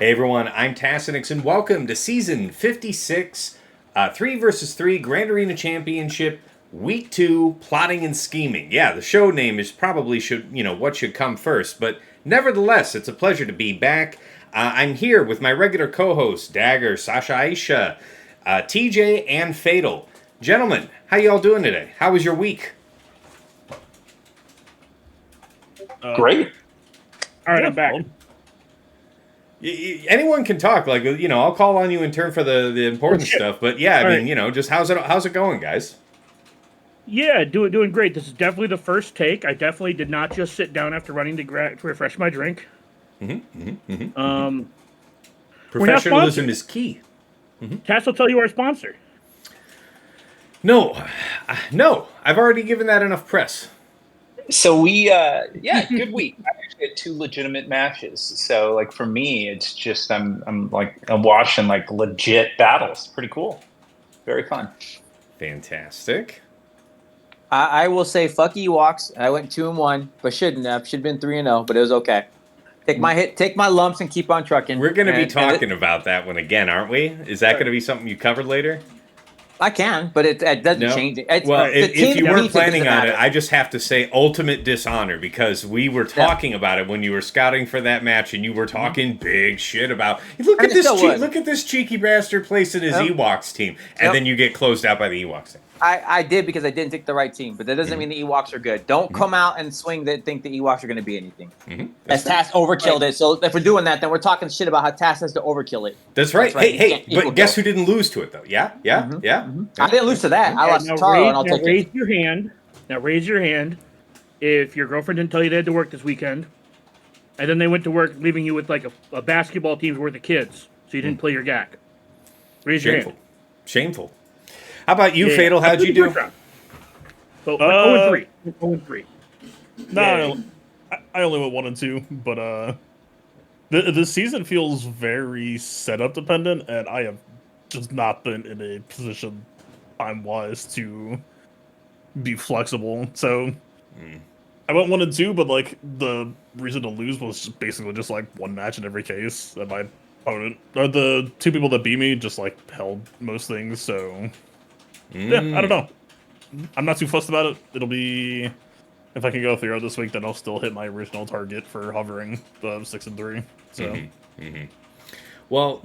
Hey everyone, I'm Tassinix and welcome to Season 56, 3 versus 3 Grand Arena Championship, Week 2, Plotting and Scheming. Yeah, the show name is probably what should come first, but nevertheless, it's a pleasure to be back. I'm here with my regular co-hosts, Dagger, Sasha Aisha, TJ, and Fatal. Gentlemen, how y'all doing today? How was your week? Great. All right, I'm back. Anyone can talk, I'll call on you in turn for the important stuff, but yeah, I mean, just how's it going, guys? Yeah, doing great. This is definitely the first take. I definitely did not just sit down after running to refresh my drink. Professionalism is key. Tass will tell you our sponsor. No, I've already given that enough press. So good week. I actually had two legitimate matches. So like for me, it's just I'm watching like legit battles. Pretty cool. Very fun. Fantastic. I will say fuck Ewoks. I went 2-1, but shouldn't have. Should have been 3-0, but it was okay. Take my lumps, and keep on trucking. We're going to be talking about that one again, aren't we? Is that going to be something you covered later? I can, but it doesn't change it. If you weren't planning on it, I just have to say ultimate dishonor, because we were talking about it when you were scouting for that match, and you were talking big shit about look at this cheeky bastard placing his Ewoks team, and then you get closed out by the Ewoks team. I did because I didn't pick the right team, but that doesn't mean the Ewoks are good. Don't come out and swing that think the Ewoks are going to be anything. As Tass overkilled it, so if we're doing that, then we're talking shit about how Tass has to overkill it. That's right. Hey, but guess who didn't lose to it though? Yeah. I didn't lose to that. I lost to Taro, and I'll take it. Raise your hand. Now raise your hand if your girlfriend didn't tell you they had to work this weekend, and then they went to work, leaving you with like a basketball team's worth of kids, so you didn't play your GAC. Raise your hand. Shameful. How about you, Fatal? How'd you do? So 0-3. 0-3. No, I only went 1 and 2, but the season feels very setup dependent, and I have just not been in a position time wise to be flexible. So I went 1 and 2, but like the reason to lose was basically just like one match in every case that my opponent or the two people that beat me just like held most things. So. Yeah, I don't know. I'm not too fussed about it. It'll be, if I can go 3-0 this week, then I'll still hit my original target for hovering 6 and 3. So, Well,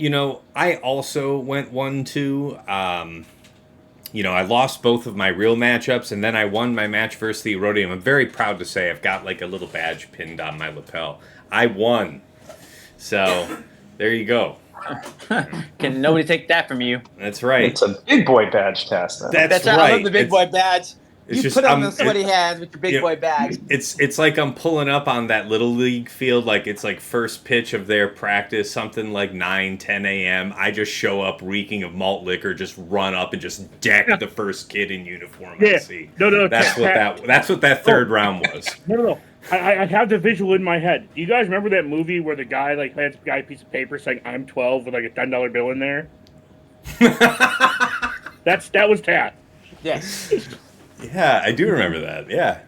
I also went 1-2. I lost both of my real matchups, and then I won my match versus the Erodium. I'm very proud to say I've got like a little badge pinned on my lapel. I won. So there you go. Can nobody take that from you? That's right. It's a big boy badge test. That's right. right. I love the big boy badge. You put on the sweaty hands with your big boy badge. It's like I'm pulling up on that little league field, like it's like first pitch of their practice, something like 9-10 a.m. I just show up reeking of malt liquor, just run up and just deck the first kid in uniform I see. No. That's what that third round was. No. I have the visual in my head. Do you guys remember that movie where the guy hands the guy a piece of paper saying "I'm 12" with like a $10 bill in there? that was Tat. Yes. Yeah, I do remember that. Yeah.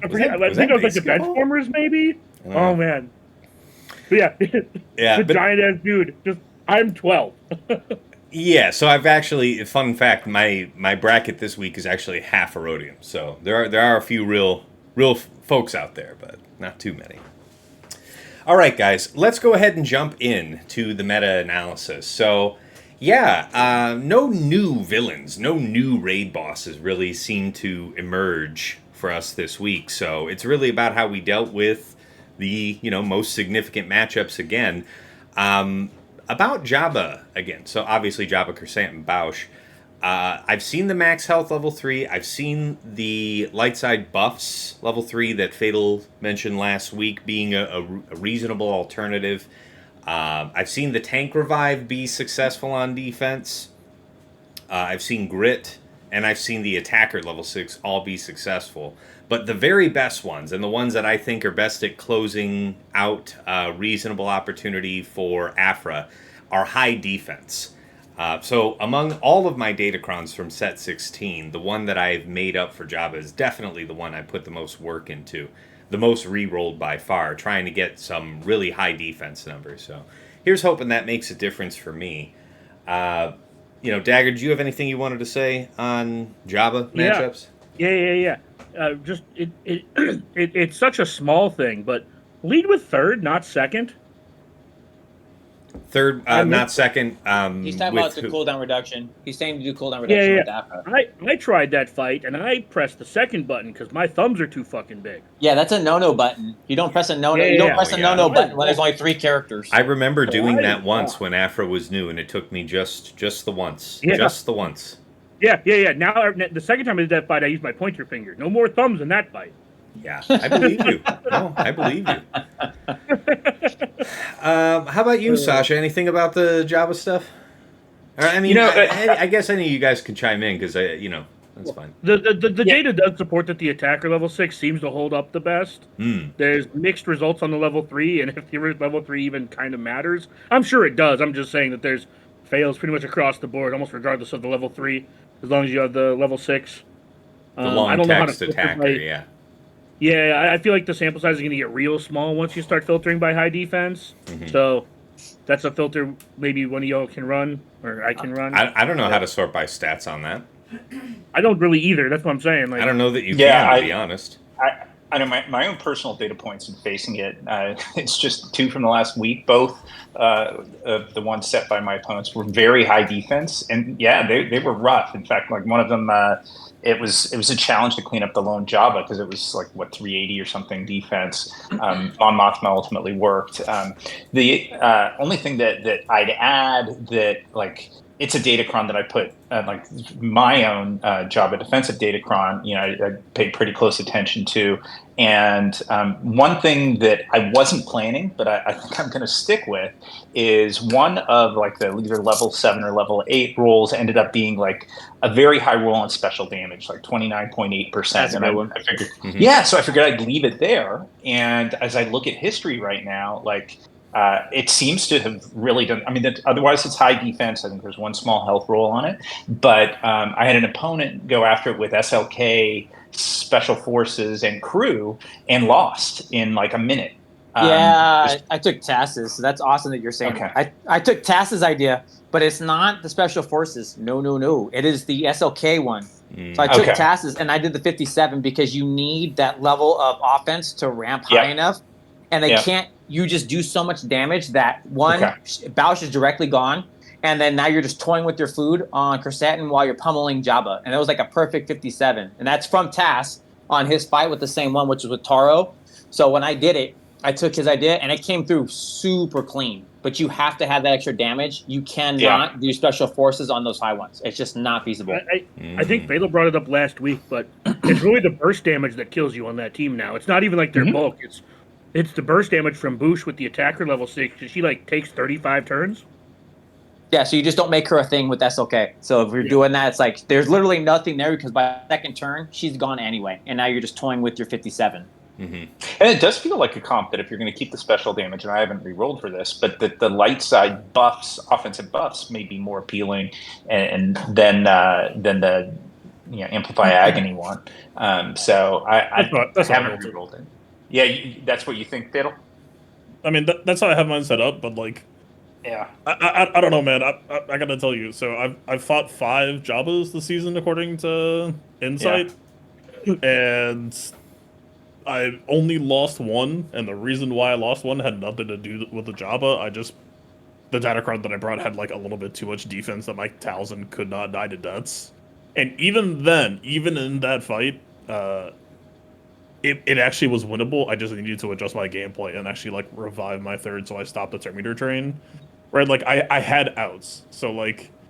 I think it was like the Benchwarmers, maybe. Oh man. But yeah. Giant ass dude. Just I'm 12. Yeah, so I've actually, fun fact, my bracket this week is actually half Erodium. So there are a few real folks out there, but not too many. All right, guys, let's go ahead and jump in to the meta-analysis. So, no new villains, no new raid bosses really seem to emerge for us this week. So it's really about how we dealt with the, most significant matchups again. About Jabba again. So obviously Jabba, Kersant, and Bausch. I've seen the max health level 3. I've seen the light side buffs level 3 that Fatal mentioned last week being a reasonable alternative. I've seen the tank revive be successful on defense. I've seen grit, and I've seen the attacker level 6 all be successful. But the very best ones, and the ones that I think are best at closing out a reasonable opportunity for Afra, are high defense. So among all of my Datacrons from set 16, the one that I've made up for Jabba is definitely the one I put the most work into. The most re-rolled by far, trying to get some really high defense numbers. So here's hoping that makes a difference for me. Dagger, do you have anything you wanted to say on Java matchups? Yeah. Just it's such a small thing, but lead with third, not second. Third, not second. He's talking with about the who? cooldown reduction. He's saying to do cooldown reduction with Afra. I tried that fight and I pressed the second button because my thumbs are too fucking big. Yeah, that's a no-no button. You don't press a no-no. Yeah, you don't yeah. press a Oh, no-no yeah. button when there's only 3 characters. I remember doing Why? that once when Afra was new, and it took me just the once. Yeah. Just the once. Yeah. Now the second time I did that fight, I used my pointer finger. No more thumbs in that fight. Yeah, I believe you. No, I believe you. How about you, Sasha? Anything about the Java stuff? Or, I mean, I guess any of you guys can chime in because that's fine. The data does support that the attacker level 6 seems to hold up the best. There's mixed results on the level 3, and if the level 3 even kind of matters, I'm sure it does. I'm just saying that there's fails pretty much across the board, almost regardless of the level 3, as long as you have the level 6. The long I don't know how to text filter attacker, yeah. Yeah, I feel like the sample size is going to get real small once you start filtering by high defense. So that's a filter maybe one of y'all can run, or I can run. I don't know how to sort by stats on that. I don't really either. That's what I'm saying. Like, I don't know that you can, to be honest. I know my own personal data points in facing it. It's just 2 from the last week. Both of the ones set by my opponents were very high defense, and yeah, they were rough. In fact, like one of them, it was a challenge to clean up the lone Java because it was like 380 or something defense. On Mothma ultimately worked. The only thing that I'd add that it's a datacron that I put my own Java defensive datacron. I paid pretty close attention to, and one thing that I wasn't planning, but I think I'm going to stick with, is one of the either level 7 or level 8 rolls ended up being a very high roll on special damage, 29.8%. That's a good one. I figured, so I figured I'd leave it there. And as I look at history right now, it seems to have really done. I mean, otherwise it's high defense. I think there's one small health roll on it, but I had an opponent go after it with SLK, Special Forces, and crew, and lost in a minute. I took Tass's. So that's awesome that you're saying. Okay. I took Tass's idea, but it's not the Special Forces. No. It is the SLK one. So I took Tass's and I did the 57 because you need that level of offense to ramp high enough, and they can't. You just do so much damage that Bausch is directly gone, and then now you're just toying with your food on Kersetten while you're pummeling Jabba, and it was a perfect 57, and that's from Tass on his fight with the same one, which was with Taro. So when I did it, I took his idea, and it came through super clean. But you have to have that extra damage. You cannot do Special Forces on those high ones. It's just not feasible. I think Fatal brought it up last week, but it's really the burst damage that kills you on that team now. It's not even their bulk. It's the burst damage from Boosh with the attacker level 6. She takes 35 turns. Yeah, so you just don't make her a thing with SLK. So if you're doing that, it's there's literally nothing there because by the second turn, she's gone anyway. And now you're just toying with your 57. And it does feel like a comp that if you're going to keep the special damage, and I haven't re-rolled for this, but that the light side buffs, offensive buffs, may be more appealing and than the Amplify Agony one. So I haven't re-rolled it. Yeah, that's what you think, Fatal? I mean, that's how I have mine set up, but yeah, I don't know, man. I gotta tell you. So I've fought 5 Jabbas this season according to Insight, and I only lost 1, and the reason why I lost 1 had nothing to do with the Jabba. The datacron that I brought had a little bit too much defense that my Talzin could not die to deaths, and even then, even in that fight, It actually was winnable. I just needed to adjust my gameplay and actually revive my third, so I stopped the Terminator train. Right, I had outs. So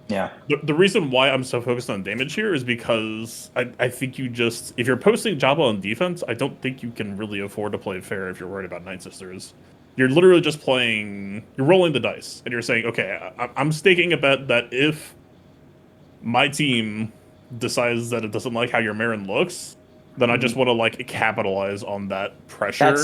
the reason why I'm so focused on damage here is because I think you just, if you're posting Jabba on defense, I don't think you can really afford to play fair if you're worried about Night Sisters. You're literally just you're rolling the dice, and you're saying, okay, I'm staking a bet that if my team decides that it doesn't like how your Marin looks, then I just want to capitalize on that pressure.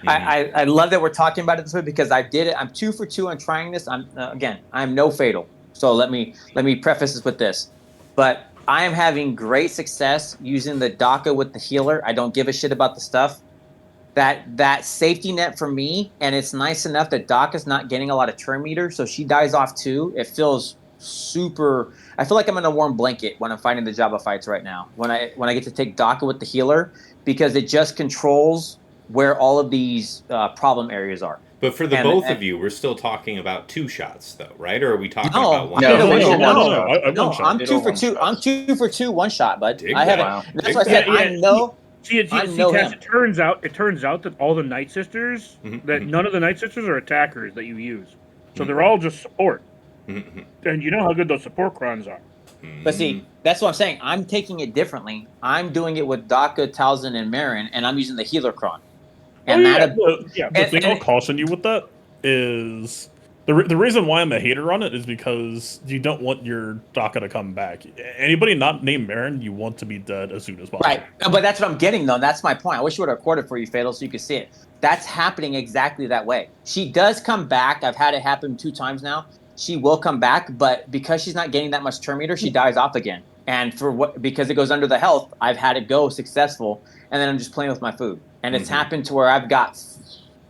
I love that we're talking about it this way because I did it. I'm 2 for 2 on trying this. I'm no Fatal. So let me preface this with this. But I am having great success using the DACA with the healer. I don't give a shit about the stuff. that safety net for me, and it's nice enough that Doc is not getting a lot of turn meter, so she dies off too. It feels super. I feel like I'm in a warm blanket when I'm fighting the Jabba fights right now. When I get to take Daka with the healer, because it just controls where all of these problem areas are. But for the both of you, we're still talking about 2 shots, though, right? Or are we talking about one? I did a one shot. No, I'm 2 for 2. I'm 2 for 2 one shot, bud. Dig I haven't. that. That's why I said I know. See, Tess, it turns out that all the Night Sisters, none of the Night Sisters are attackers that you use. So they're all just support. And you know how good those support crons are. But see, that's what I'm saying. I'm taking it differently. I'm doing it with Daka, Talzin, and Marin, and I'm using the healer cron. And the thing I'll caution you with that is the reason why I'm a hater on it is because you don't want your Daka to come back. Anybody not named Marin, you want to be dead as soon as possible. Right, but that's what I'm getting though. That's my point. I wish you would have recorded for you, Fatal, so you could see it. That's happening exactly that way. She does come back. I've had it happen 2 times now. She will come back, but because she's not getting that much turn meter, she dies off again. And because it goes under the health, I've had it go successful, and then I'm just playing with my food. And it's happened to where I've got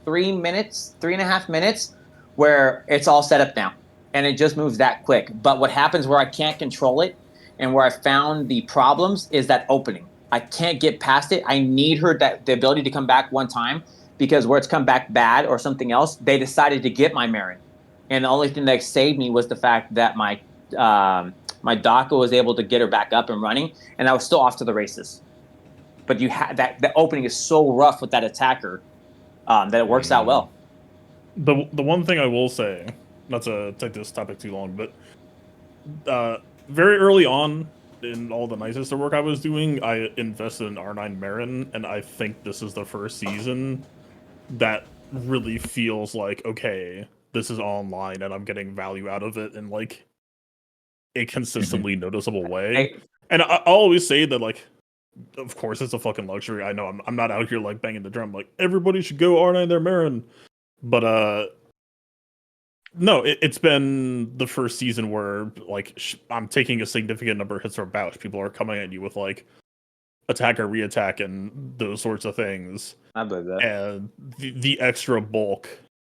3.5 minutes, where it's all set up now, and it just moves that quick. But what happens where I can't control it, and where I found the problems, is that opening. I can't get past it. I need the ability to come back one time, because where it's come back bad or something else, they decided to get my Marin. And the only thing that saved me was the fact that my Daka was able to get her back up and running, and I was still off to the races. But you had the opening is so rough with that attacker that it works out well. The one thing I will say, not to take this topic too long, but very early on in all the Night Sister work I was doing, I invested in R9 Marin, and I think this is the first season that really feels like, okay, this is online and I'm getting value out of it in like a consistently noticeable way. And I always say that, like, of course it's a fucking luxury. I know I'm not out here like banging the drum like everybody should go R9 their Marin, but no, it's been the first season where like I'm taking a significant number of hits from Bouch. People are coming at you with like attack or reattack and those sorts of things. I believe that. And the extra bulk.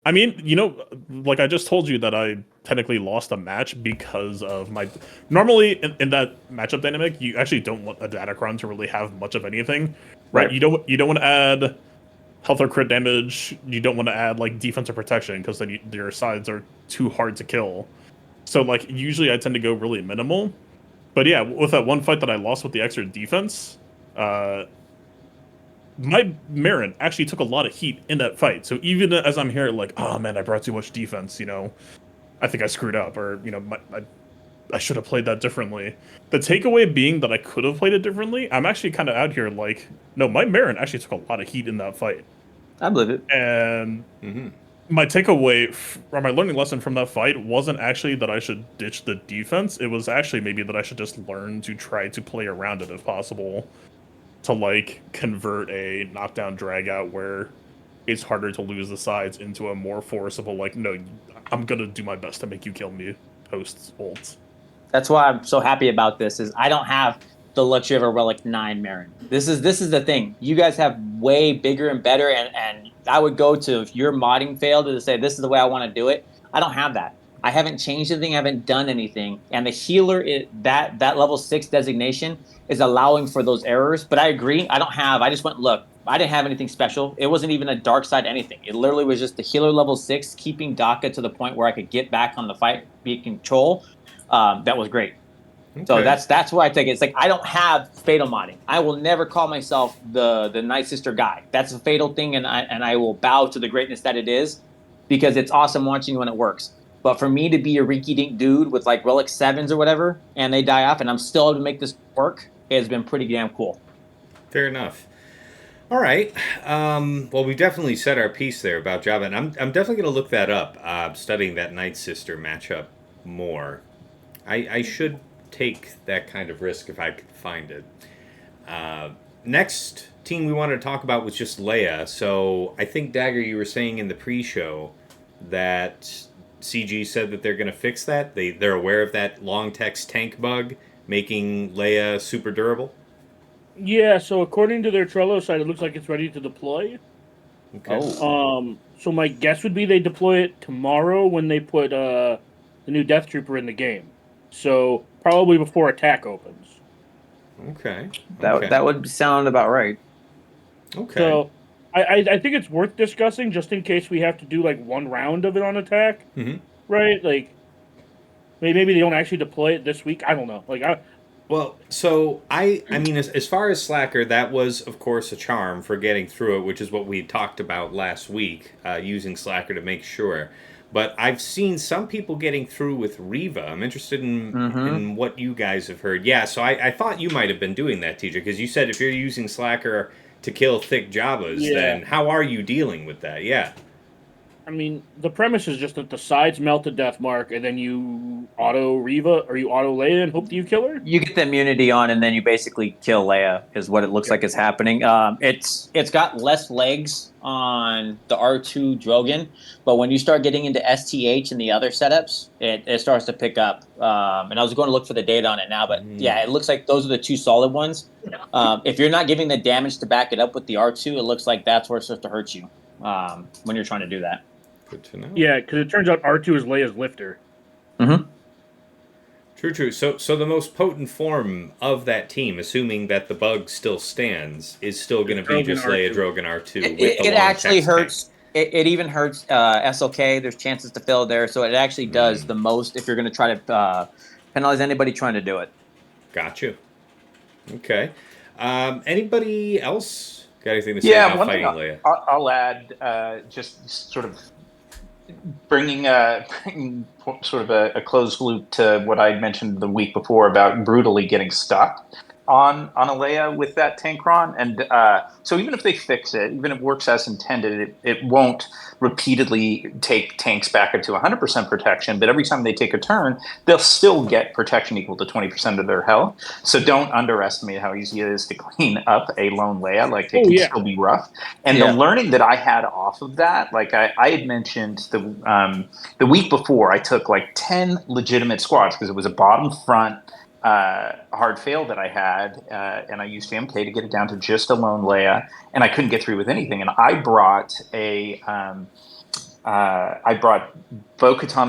I mean, you know, like I just told you that I technically lost a match because of my... Normally, in that matchup dynamic, you actually don't want a Datacron to really have much of anything, right? You don't want to add health or crit damage. You don't want to add, like, defense or protection, because then your sides are too hard to kill. So, like, usually I tend to go really minimal. But yeah, with that one fight that I lost with the extra defense... my Marin actually took a lot of heat in that fight. So even as I'm here, like, oh man, I brought too much defense, you know, I think I screwed up, or, you know, I should have played that differently. The takeaway being that I could have played it differently, I'm actually kind of out here like, no, my Marin actually took a lot of heat in that fight. I believe it. And my takeaway, or my learning lesson from that fight wasn't actually that I should ditch the defense. It was actually maybe that I should just learn to try to play around it if possible, to like convert a knockdown drag out where it's harder to lose the sides into a more forcible, like, no, I'm gonna do my best to make you kill me post ult. That's why I'm so happy about this, is I don't have the luxury of a Relic 9 Marin. This is the thing. You guys have way bigger and better, and I would go to, if your modding failed, to say this is the way I want to do it. I don't have that. I haven't changed anything. I haven't done anything. And the healer, that level 6 designation is allowing for those errors. But I agree. I just went, look, I didn't have anything special. It wasn't even a dark side anything. It literally was just the healer level 6, keeping Daka to the point where I could get back on the fight, be in control. That was great. Okay. So that's where I take it. It's like, I don't have Fatal modding. I will never call myself the Night Sister guy. That's a Fatal thing, and I will bow to the greatness that it is, because it's awesome watching when it works. But for me to be a rinky-dink dude with like Relic 7s or whatever, and they die off, and I'm still able to make this work, it has been pretty damn cool. Fair enough. All right. Well, we definitely said our piece there about Java, and I'm definitely going to look that up, studying that Night Sister matchup more. I should take that kind of risk if I could find it. Next team we wanted to talk about was just Leia. So I think, Dagger, you were saying in the pre-show that CG said that they're going to fix that. They're aware of that long text tank bug, making Leia super durable. Yeah, so according to their Trello site, it looks like it's ready to deploy. Okay. So my guess would be they deploy it tomorrow when they put the new Death Trooper in the game. So probably before attack opens. Okay. That would sound about right. Okay. So I think it's worth discussing just in case we have to do like one round of it on attack. Mm-hmm. Right? Like maybe they don't actually deploy it this week. I don't know. Well, so I mean, as far as Slacker, that was of course a charm for getting through it, which is what we talked about last week, using Slacker to make sure. But I've seen some people getting through with Riva. I'm interested in what you guys have heard. Yeah, so I thought you might have been doing that, TJ, because you said if you're using Slacker to kill thick Javas, then how are you dealing with that? Yeah. I mean, the premise is just that the sides melt to death mark, and then you auto Riva or you auto Leia and hope that you kill her. You get the immunity on, and then you basically kill Leia. Is what it looks like is happening. It's got less legs on the R2 Drogon, but when you start getting into STH and the other setups, it starts to pick up. And I was going to look for the data on it now, but yeah, it looks like those are the two solid ones. If you're not giving the damage to back it up with the R2, it looks like that's where it starts to hurt you when you're trying to do that. Good to know. Yeah, because it turns out R2 is Leia's lifter. Mm-hmm. True. So the most potent form of that team, assuming that the bug still stands, is still going to be just Leia Drogon R2. It actually hurts. It even hurts SLK. There's chances to fail there, so it actually does the most if you're going to try to penalize anybody trying to do it. Got you. Okay. Anybody else got anything to say about fighting Leia? I'll add just sort of bringing sort of a closed loop to what I mentioned the week before about brutally getting stuck on a Leia with that Tankron. And so even if they fix it, even if it works as intended, it won't repeatedly take tanks back up to 100% protection. But every time they take a turn, they'll still get protection equal to 20% of their health. So don't underestimate how easy it is to clean up a lone Leia. Like, it can still be rough. And the learning that I had off of that, like I had mentioned the week before, I took like 10 legitimate squads because it was a bottom front hard fail that I had, and I used FMK to get it down to just a lone Leia, and I couldn't get through with anything. And I brought Bo-Katan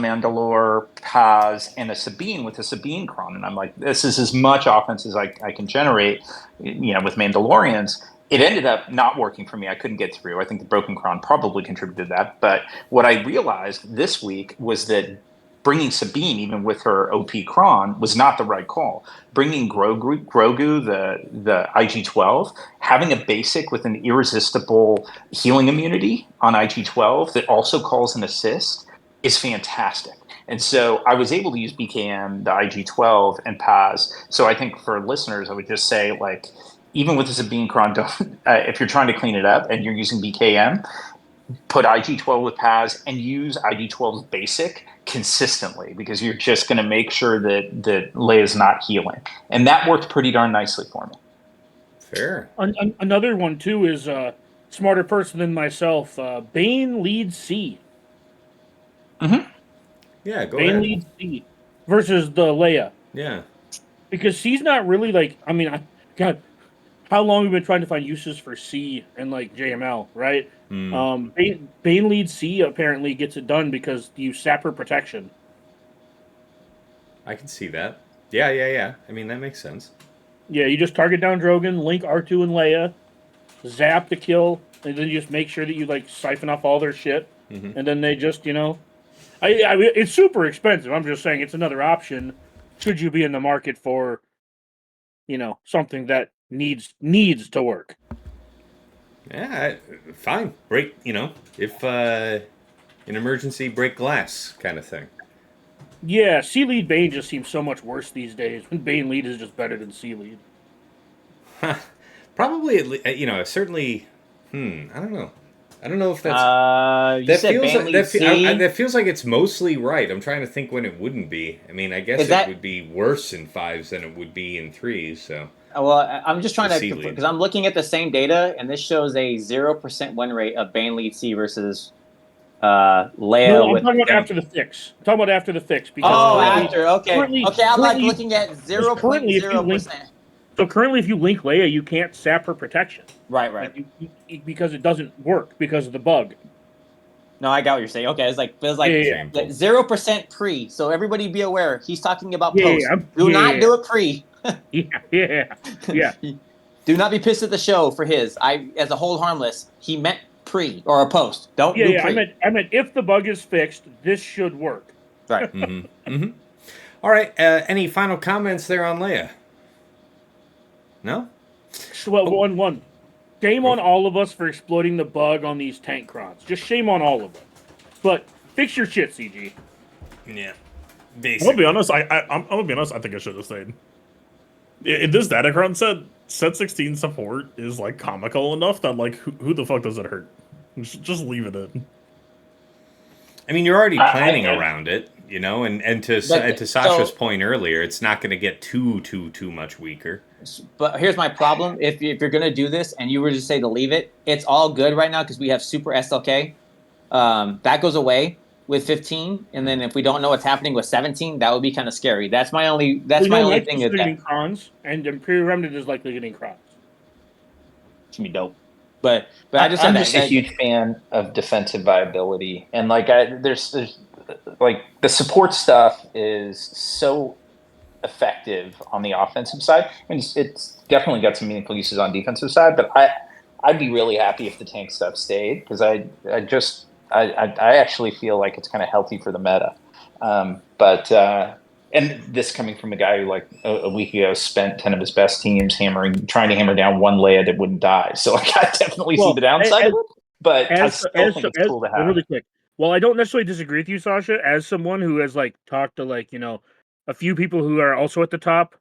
Mandalore, Paz, and a Sabine with a Sabine Cron, and I'm like, this is as much offense as I can generate, with Mandalorians. It ended up not working for me. I couldn't get through. I think the broken Cron probably contributed to that. But what I realized this week was that bringing Sabine, even with her OP Cron, was not the right call. Bringing Grogu, the IG-12, having a basic with an irresistible healing immunity on IG-12 that also calls an assist is fantastic. And so I was able to use BKM, the IG-12, and Paz. So I think for listeners, I would just say, like, even with the Sabine Cron, if you're trying to clean it up and you're using BKM, put IG-12 with Paz and use IG-12's basic consistently, because you're just going to make sure that Leia's not healing. And that worked pretty darn nicely for me. Fair. Another one, too, is smarter person than myself. Bane leads C. Mm-hmm. Yeah, go Bane ahead. leads C versus the Leia. Yeah. Because C's not really like, I mean, God, how long have we been trying to find uses for C and like JML, right? Bane lead C apparently gets it done because you sap her protection. I can see that. Yeah. I mean, that makes sense. Yeah, you just target down Drogon, link R2 and Leia, zap the kill, and then you just make sure that you like siphon off all their shit, and then they just, it's super expensive. I'm just saying it's another option should you be in the market for, something that needs to work. Yeah, fine. Break, if an emergency, break glass kind of thing. Yeah, C lead Bane just seems so much worse these days. When Bane lead is just better than C lead. Probably, certainly. I don't know. I don't know if that's. That feels like it's mostly right. I'm trying to think when it wouldn't be. I mean, I guess it would be worse in 5s than it would be in 3s. So. Well, I'm just trying to, because I'm looking at the same data, and this shows a 0% win rate of Bane lead C versus Leia. No, I'm talking about after the fix. I'm talking about after the fix. Because after. Okay. I'm like looking at 0.0%. So currently, if you link Leia, you can't sap her protection. Right. Because it doesn't work because of the bug. No, I got what you're saying. Okay, it's like Yeah. 0% pre. So everybody be aware. He's talking about Yeah, post. Do not do it pre. Yeah. Do not be pissed at the show for his. As a hold harmless, he meant pre or a post. Don't do pre. I meant if the bug is fixed, this should work. Right. All right. Any final comments there on Leia? No? So, one. Shame on all of us for exploiting the bug on these tank crons. Just shame on all of us. But fix your shit, CG. Yeah. I'm gonna be honest. I'm gonna be honest. I think I should have stayed. In this Datacron set 16 support is like comical enough that like who the fuck does it hurt? Just leave it in. I mean, you're already planning around it, you know, and to Sasha's point earlier, it's not going to get too much weaker. But here's my problem: if you're gonna do this and you were to say to leave it, it's all good right now because we have Super SLK. That goes away with 15, and then if we don't know what's happening with 17, that would be kind of scary. That's my only thing. Is getting crons, and Imperial Remnant is likely getting crons. It's gonna be dope. But I'm just a huge fan of defensive viability, and like there's like the support stuff is so effective on the offensive side. I mean, it's definitely got some meaningful uses on defensive side, but I'd be really happy if the tank stuff stayed because I actually feel like it's kind of healthy for the meta. And this coming from a guy who like a week ago spent 10 of his best teams trying to hammer down one Leia that wouldn't die. So like, I definitely see the downside of it, but I still think it's cool to have. Really quick. Well, I don't necessarily disagree with you, Sasha, as someone who has like talked to like, a few people who are also at the top.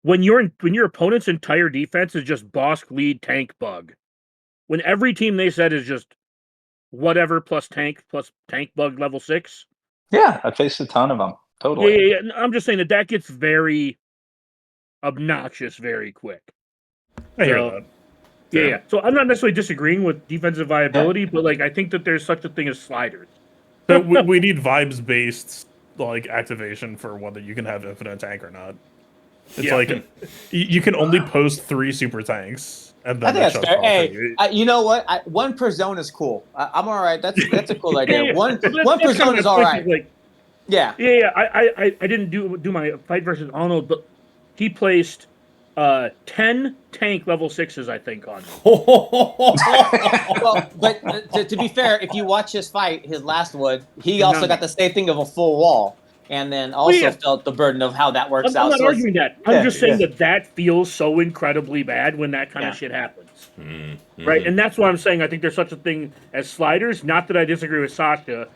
When your opponent's entire defense is just boss lead tank bug, when every team they said is just whatever plus tank bug level 6. Yeah, I faced a ton of them. Totally. Yeah. I'm just saying that gets very obnoxious very quick. I hear that. Yeah. So I'm not necessarily disagreeing with defensive viability, but like I think that there's such a thing as sliders. So we need vibes based like activation for whether you can have infinite tank or not. It's like you can only post 3 super tanks, and then I think that's fair. Hey, you know what? One per zone is cool. I'm all right. That's a cool idea. One per zone is all right. Like, yeah. I didn't do my fight versus Arnold, but he placed 10 tank level 6s, I think, on. Well, but to be fair, if you watch his fight, his last one, he also got the same thing of a full wall. And then also felt the burden of how that works out. I'm not arguing that. I'm just saying that feels so incredibly bad when that kind of shit happens. Mm-hmm. Right? And that's why I'm saying I think there's such a thing as sliders. Not that I disagree with Sasha.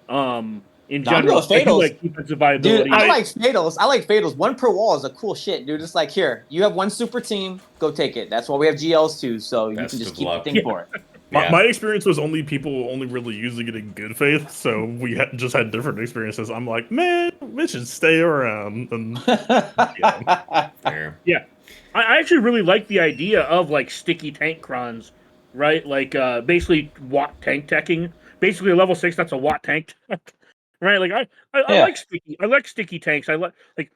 In general, I do like defensive viability. Dude, I like fatals. I like fatals. 1 per wall is a cool shit, dude. It's like, here, you have one super team, go take it. That's why we have GLs too, so you can just keep the thing for it. My experience was people only really using it in good faith, so we just had different experiences. I'm like, man, we should stay around. And, yeah. I actually really like the idea of like sticky tank crons, right? Like basically watt tank teching. Basically a level 6 that's a watt tank, right? Like I like sticky tanks. I like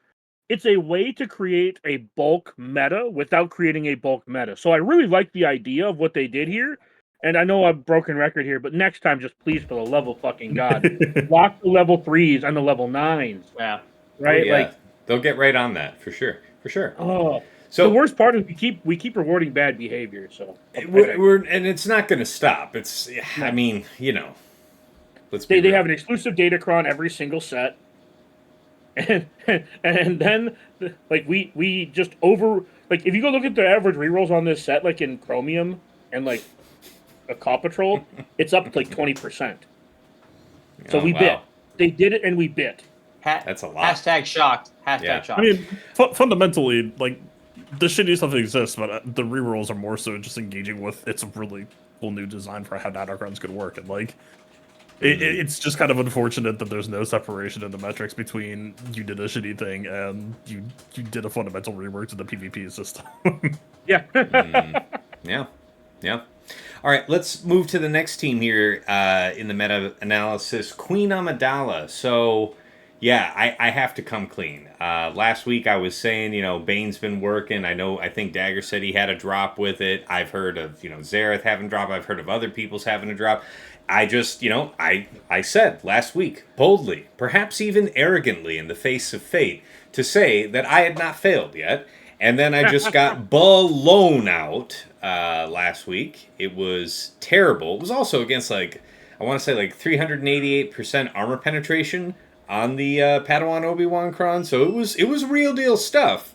it's a way to create a bulk meta without creating a bulk meta. So I really like the idea of what they did here. And I know I'm broken record here, but next time, just please, for the love of fucking God, lock the level 3s and the level 9s. Yeah. Right? Like they'll get right on that for sure. Oh. So the worst part is we keep rewarding bad behavior. So and it's not going to stop. It's I mean, they have an exclusive Datacron every single set. And then like we just if you go look at the average rerolls on this set, like in Chromium and like a Paw Patrol, it's up to like 20%. So we bit. They did it and we bit. That's a lot. Hashtag shocked. Shocked. I mean, fundamentally, like the shitty stuff exists, but the rerolls are more so just engaging with its really cool new design for how Datacrons could work, and like it's just kind of unfortunate that there's no separation in the metrics between you did a shitty thing and you did a fundamental rework to the PvP system. Yeah. Yeah. All right, let's move to the next team here in the meta analysis, Queen Amidala. So, Yeah, I have to come clean. Last week I was saying, Bane's been working. I think Dagger said he had a drop with it. I've heard of, Zareth having a drop. I've heard of other people's having a drop. I just, I said last week, boldly, perhaps even arrogantly in the face of fate, to say that I had not failed yet. And then I just got blown out last week. It was terrible. It was also against, I want to say 388% armor penetration on the Padawan Obi-Wan Kron. So it was real deal stuff.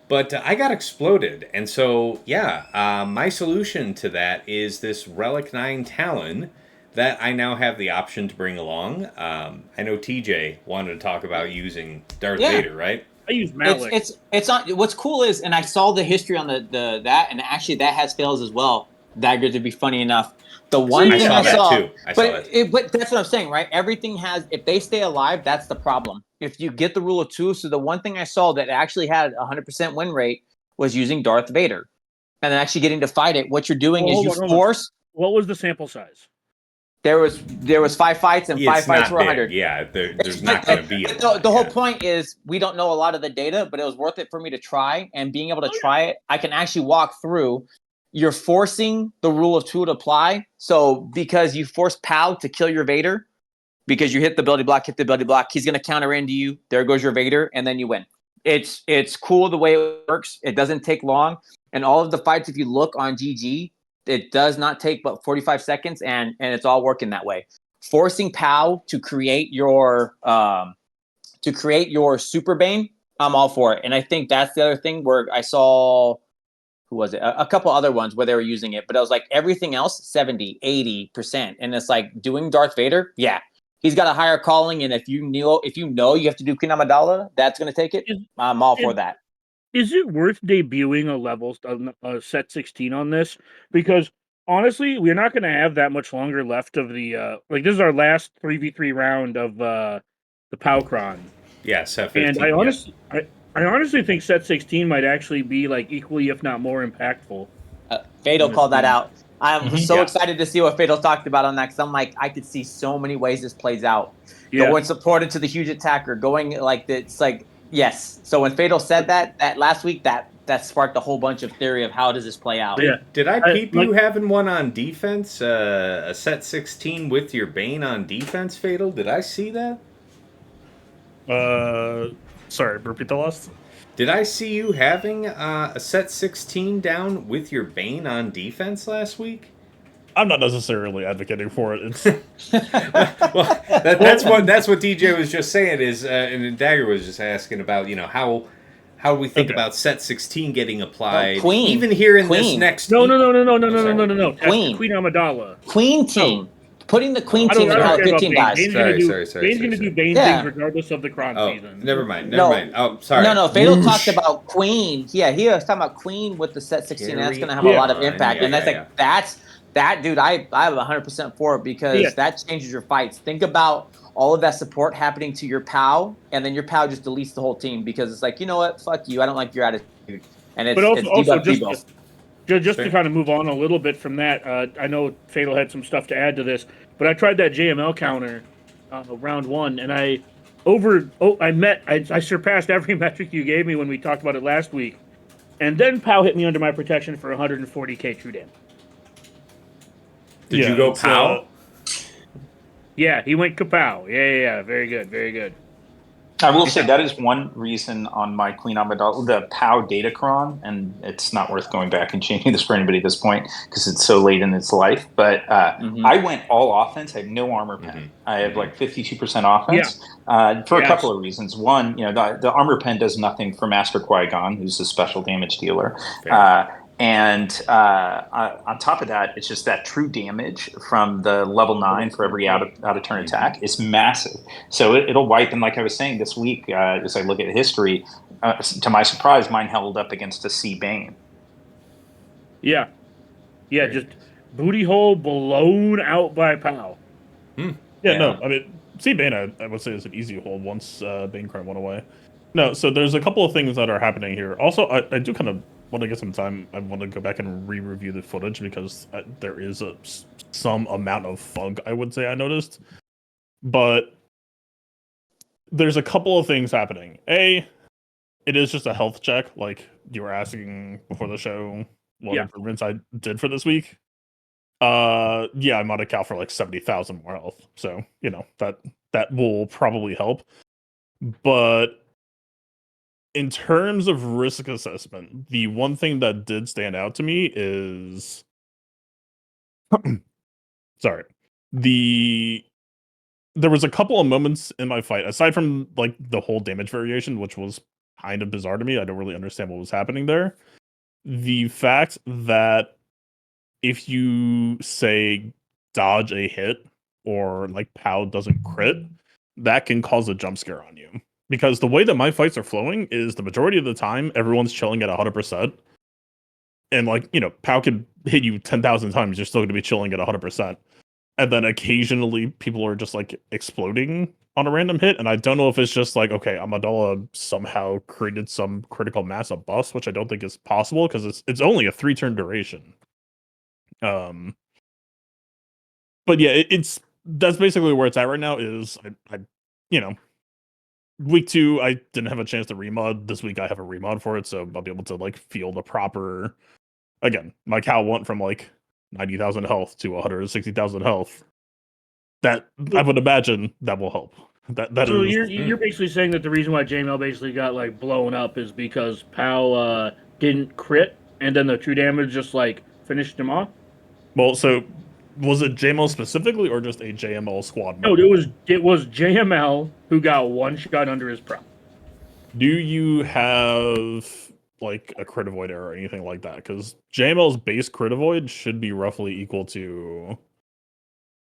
But I got exploded. And so, yeah, my solution to that is this Relic 9 Talon that I now have the option to bring along. I know TJ wanted to talk about using Darth Vader, right? I use Malik. It's not. What's cool is, and I saw the history on the that, and actually that has fails as well. Dagger, to be funny enough, the one thing I saw, too. But that's what I'm saying, right? Everything has. If they stay alive, that's the problem. If you get the rule of two, so the one thing I saw that actually had 100% win rate was using Darth Vader, and then actually getting to fight it. What you're doing is you force. What was the sample size? There was 5 fights and 5 fights were 100. Yeah, there's not going to be. The whole point is we don't know a lot of the data, but it was worth it for me to try. And being able to try it, I can actually walk through. You're forcing the rule of two to apply. So because you force Pow to kill your Vader, because you hit the ability block, he's going to counter into you. There goes your Vader, and then you win. It's cool the way it works. It doesn't take long. And all of the fights, if you look on GG, it does not take but 45 seconds, and it's all working that way. Forcing Pow to create your Super Bane, I'm all for it. And I think that's the other thing where I saw, who was it? A couple other ones where they were using it, but I was like, everything else, 70, 80%. And it's like doing Darth Vader, yeah. He's got a higher calling, and if you know you have to do Queen Amidala, that's going to take it. I'm all for that. Is it worth debuting a set 16 on this? Because honestly, we're not going to have that much longer left of the this is our last 3v3 round of the Powcron. Yeah, set 15. And I honestly think set 16 might actually be equally, if not more, impactful. Fatal called that out. I'm so excited to see what Fatal talked about on that, because I'm like, I could see so many ways this plays out. Yeah. Going supported to the huge attacker, going yes. So when Fatal said that last week, that sparked a whole bunch of theory of how does this play out. Did I peep you having one on defense? A set 16 with your Bane on defense, Fatal? Did I see that? Sorry, repeat the last. Did I see you having a set 16 down with your Bane on defense last week? I'm not necessarily advocating for it. It's well, that's what DJ was just saying is, and Dagger was just asking about, how we think about set 16 getting applied, Queen. Even here in this next. No. Queen Amidala. Queen team. Putting the Queen team in all 15 guys. Bane's going to do Bane things regardless of the Kron season. Never mind. Oh, sorry. No. Fatal talked about Queen. Yeah, he was talking about Queen with the set 16. And that's going to have a lot of impact. And that's that, dude. I'm 100% for it, because that changes your fights. Think about all of that support happening to your POW, and then your POW just deletes the whole team, because it's like, you know what? Fuck you. I don't like your attitude. And it's just to kind of move on a little bit from that, I know Fatal had some stuff to add to this, but I tried that JML counter round one, and I surpassed every metric you gave me when we talked about it last week, and then POW hit me under my protection for 140k true damage. Did you go POW? Yeah, he went kapow. Yeah. Very good. I will say that is one reason on my Queen Amidala, the POW Datacron, and it's not worth going back and changing this for anybody at this point because it's so late in its life. But I went all offense. I have no armor pen. I have 52% offense for a couple of reasons. One, the armor pen does nothing for Master Qui-Gon, who's a special damage dealer. And on top of that, it's just that true damage from the level 9 for every out of turn attack is massive. So it'll wipe. And like I was saying this week, as I look at history, to my surprise, mine held up against a C Bane. Yeah, just booty hole blown out by POW. No, I mean, C Bane, I would say, is an easy hold once Bane Crime went away. No, so there's a couple of things that are happening here. Also, I do kind of want to get some time. I want to go back and re-review the footage because there is some amount of funk, I would say, I noticed. But there's a couple of things happening. A, it is just a health check, like you were asking before the show what improvements I did for this week. Yeah, I'm on a cal for like 70,000 more health. So, that will probably help. But in terms of risk assessment, the one thing that did stand out to me is sorry. There was a couple of moments in my fight, aside from like the whole damage variation, which was kind of bizarre to me. I don't really understand what was happening there. The fact that if you say dodge a hit or like POW doesn't crit, that can cause a jump scare on you. Because the way that my fights are flowing is the majority of the time everyone's chilling at 100%. And like, POW could hit you 10,000 times, you're still going to be chilling at 100%. And then occasionally people are just like exploding on a random hit. And I don't know if it's just like, okay, Amidala somehow created some critical mass of buffs, which I don't think is possible because it's only a 3-turn duration. But yeah, that's basically where it's at right now. Is I week 2 I didn't have a chance to remod. This week I have a remod for it, so I'll be able to like feel the proper. Again, my cal went from like 90,000 health to 160,000 health. That I would imagine that will help. So you're basically saying that the reason why JML basically got like blown up is because POW didn't crit, and then the true damage just like finished him off. Well, so was it JML specifically, or just a JML squad member? No, it was JML who got one shot under his prop. Do you have like a crit avoid or anything like that? Because JML's base crit avoid should be roughly equal to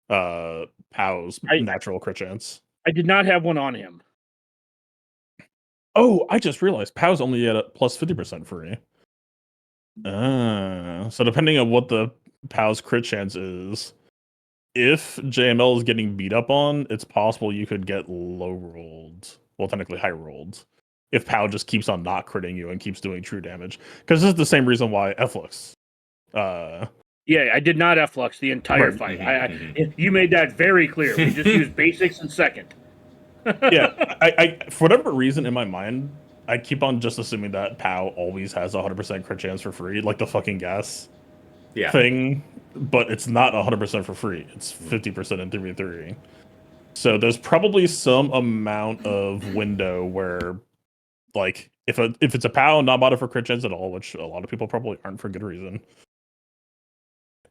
POW's natural crit chance. I did not have one on him. Oh, I just realized POW's only at a plus 50% free. So depending on what the POW's crit chance is, if JML is getting beat up on, it's possible you could get low rolled. Well, technically high rolled. If POW just keeps on not critting you and keeps doing true damage. Because this is the same reason why Flux. Yeah, I did not Flux the entire fight. You made that very clear. We just used basics and second. Yeah, I for whatever reason in my mind, I keep on just assuming that POW always has 100% crit chance for free, like the fucking gas thing. But it's not 100% for free. It's 50% in 3v3. So there's probably some amount of window where, like, if it's a POW not modded for crit chance at all, which a lot of people probably aren't for good reason,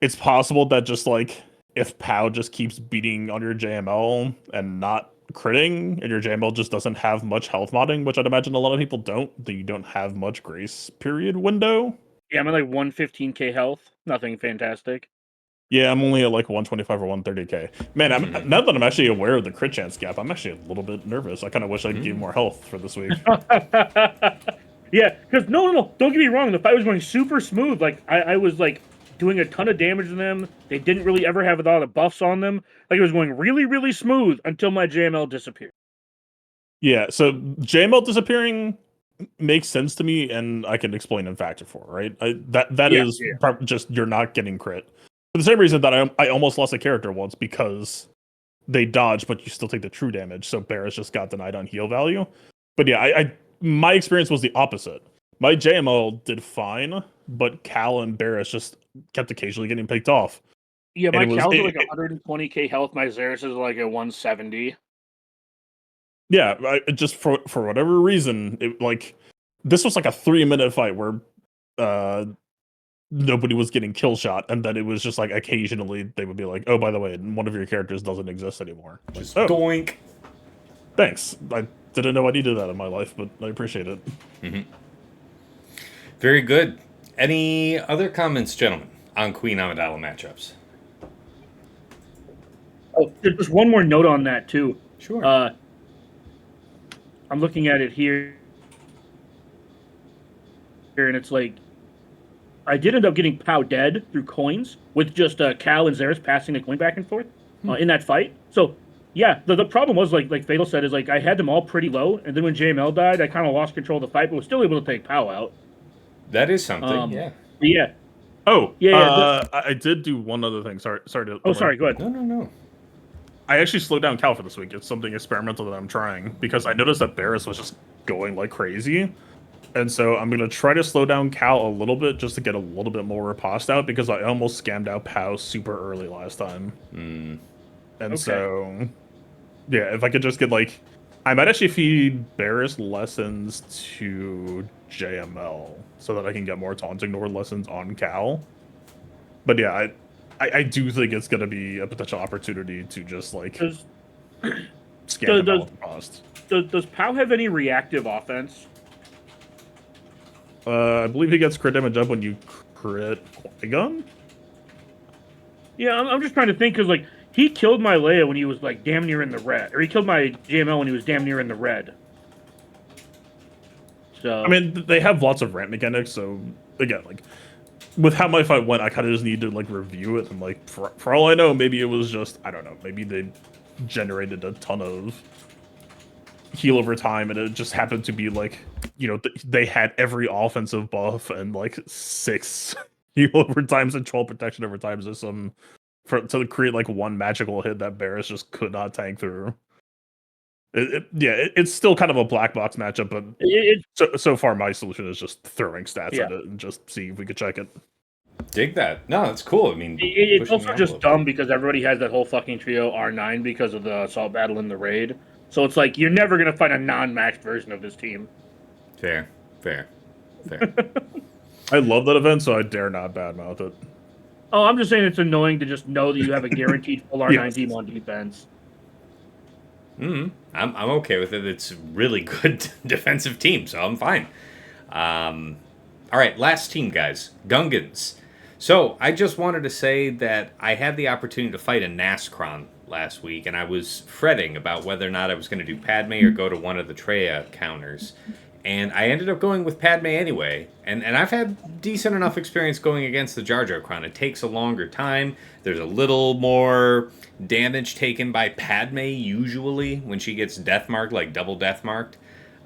it's possible that just like if POW just keeps beating on your JML and not critting, and your JML just doesn't have much health modding, which I'd imagine a lot of people don't, that you don't have much grace period window. Yeah, I'm at like 115k health. Nothing fantastic. Yeah, I'm only at like 125 or 130k. Man, now that I'm actually aware of the crit chance gap, I'm actually a little bit nervous. I kind of wish I could give more health for this week. Yeah, because no, don't get me wrong. The fight was going super smooth. Like I was like doing a ton of damage to them. They didn't really ever have a lot of buffs on them. Like it was going really, really smooth until my JML disappeared. Yeah, so JML disappearing makes sense to me, and I can explain in Factor 4, right? That is just you're not getting crit. For the same reason that I almost lost a character once because they dodged, but you still take the true damage. So Barris just got denied on heal value. But yeah, my experience was the opposite. My JML did fine, but Cal and Barris just kept occasionally getting picked off. Yeah, my Cal's like 120k health. My Xeris is like a 170. Yeah, just for whatever reason, this was like a 3-minute fight where nobody was getting kill shot, and then it was just like occasionally they would be like, "Oh, by the way, one of your characters doesn't exist anymore." Just doink. Thanks. I didn't know I needed that in my life, but I appreciate it. Mm-hmm. Very good. Any other comments, gentlemen, on Queen Amidala matchups? Oh, there's one more note on that too. Sure. I'm looking at it here, and it's like I did end up getting POW dead through coins with just Cal and Xeris passing the coin back and forth in that fight. So yeah, the problem was like Fatal said is like I had them all pretty low, and then when JML died, I kind of lost control of the fight, but was still able to take POW out. That is something. Yeah. Oh, yeah. I did do one other thing. Sorry. Sorry. Go ahead. No. I actually slowed down Cal for this week. It's something experimental that I'm trying because I noticed that Barris was just going like crazy. And so I'm going to try to slow down Cal a little bit just to get a little bit more riposte out because I almost scammed out Pow super early last time. And Okay. so, yeah, if I could just get like... I might actually feed Barris lessons to JML so that I can get more Taunting Nord lessons on Cal. But yeah, I do think it's going to be a potential opportunity to just like scam them out with the cost. Does Pow have any reactive offense? I believe he gets crit damage up when you crit Qui-Gon? Yeah, I'm just trying to think because like he killed my Leia when he was like damn near in the red, or he killed my JML when he was damn near in the red. So I mean, they have lots of ramp mechanics. So again, like with how my fight went, I kind of just need to like review it and like for all I know, maybe it was just I don't know, maybe they generated a ton of heal over time and it just happened to be like they had every offensive buff and like 6 heal over times and 12 protection over times or some to create like one magical hit that Barris just could not tank through. It's still kind of a black box matchup, but so far my solution is just throwing stats at it and just see if we could check it. Dig that. No, that's cool. I mean, it's also just dumb because everybody has that whole fucking trio R9 because of the assault battle in the raid. So it's like you're never gonna find a non-maxed version of this team. Fair. I love that event, so I dare not badmouth it. Oh, I'm just saying it's annoying to just know that you have a guaranteed full R9 team on defense. I'm okay with it. It's a really good defensive team, so I'm fine. All right, last team, guys. Gungans. So I just wanted to say that I had the opportunity to fight a Nascron last week, and I was fretting about whether or not I was going to do Padme or go to one of the Treya counters. And I ended up going with Padme anyway. And I've had decent enough experience going against the Jar Jar Crown. It takes a longer time. There's a little more damage taken by Padme usually when she gets death marked, like double death marked.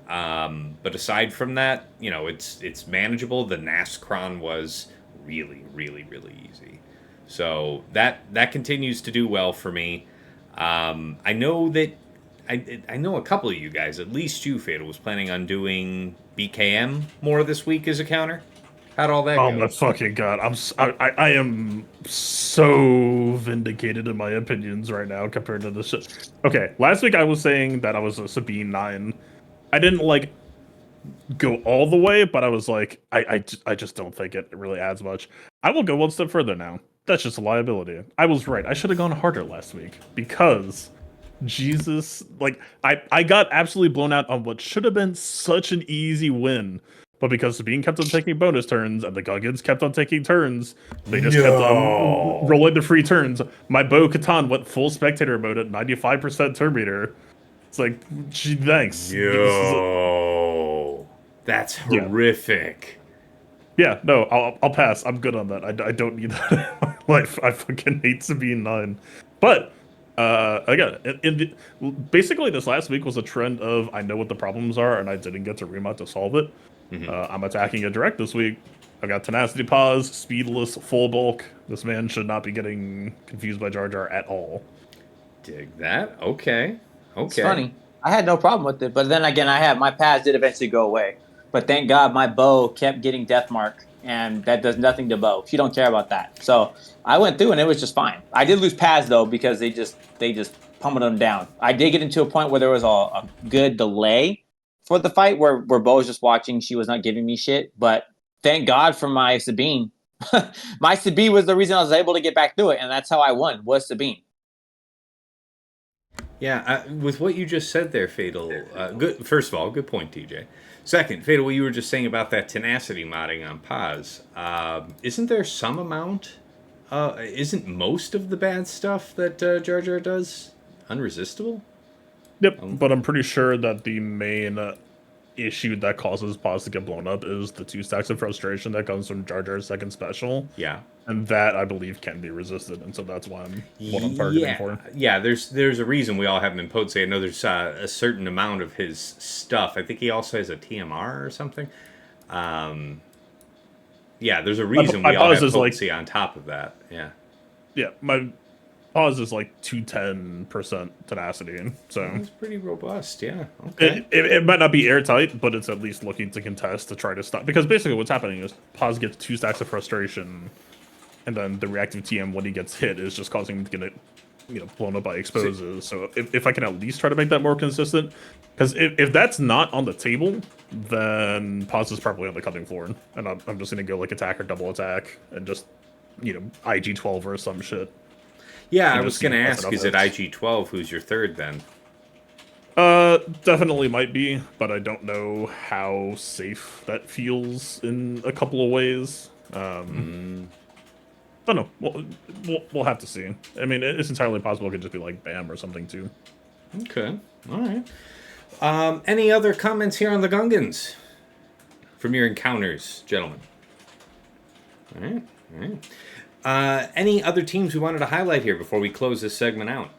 But aside from that, it's manageable. The Nascron was really, really, really easy. So that continues to do well for me. I know that I know a couple of you guys, at least you, Fatal, was planning on doing BKM more this week as a counter. How'd all that go? Oh my fucking god! I am so vindicated in my opinions right now compared to this shit. Okay, last week I was saying that I was a Sabine 9. I didn't like go all the way, but I was like, I just don't think it really adds much. I will go one step further now. That's just a liability. I was right. I should have gone harder last week because Jesus, like I got absolutely blown out on what should have been such an easy win. But because Sabine kept on taking bonus turns and the Gungans kept on taking turns, they just kept on rolling the free turns. My Bo Katan went full spectator mode at 95% turn meter. It's like, gee, thanks. Yo, that's horrific. Yeah, no, I'll pass. I'm good on that. I don't need that in my life. I fucking hate Sabine 9. But again, basically this last week was a trend of I know what the problems are and I didn't get to remount to solve it. I'm attacking it direct this week. I got Tenacity Pause, Speedless, Full Bulk. This man should not be getting confused by Jar Jar at all. Dig that. Okay. It's funny. I had no problem with it, but then again, my pads did eventually go away. But thank God my bow kept getting death mark, and that does nothing to bow. She don't care about that. So I went through, and it was just fine. I did lose pads though because they just pummeled them down. I did get into a point where there was a good delay for the fight where Bo was just watching. She was not giving me shit, but thank God for my Sabine. My Sabine was the reason I was able to get back through it, and that's how I won. Was Sabine. Yeah, with what you just said there, Fatal. Good. First of all, good point, TJ. Second, Fatal, what you were just saying about that tenacity modding on Paz. Isn't there some amount? Isn't most of the bad stuff that Jar Jar does unresistible? Yep, but I'm pretty sure that the main issue that causes Paz to get blown up is the 2 stacks of frustration that comes from Jar Jar's second special. Yeah. And that, I believe, can be resisted, and so that's why I'm targeting for. Yeah, there's a reason we all have him in Potency. I know there's a certain amount of his stuff. I think he also has a TMR or something. Yeah, there's a reason we all have Potency on top of that. Yeah. Yeah, my Pause is like 210% tenacity, so That's pretty robust. Yeah. Okay. it might not be airtight, but it's at least looking to contest to try to stop. Because basically, what's happening is Pause gets 2 stacks of frustration, and then the reactive TM when he gets hit is just causing him to get blown up by exposes. So if I can at least try to make that more consistent, because if that's not on the table, then Pause is probably on the cutting floor, and I'm just gonna go like attack or double attack and just IG-12 or some shit. Yeah, I was going to ask, is it IG-12 who's your third then? Definitely might be, but I don't know how safe that feels in a couple of ways. Don't know. We'll have to see. I mean, it's entirely possible it could just be like BAM or something too. Okay. All right. Any other comments here on the Gungans from your encounters, gentlemen? All right. All right. Any other teams we wanted to highlight here before we close this segment out?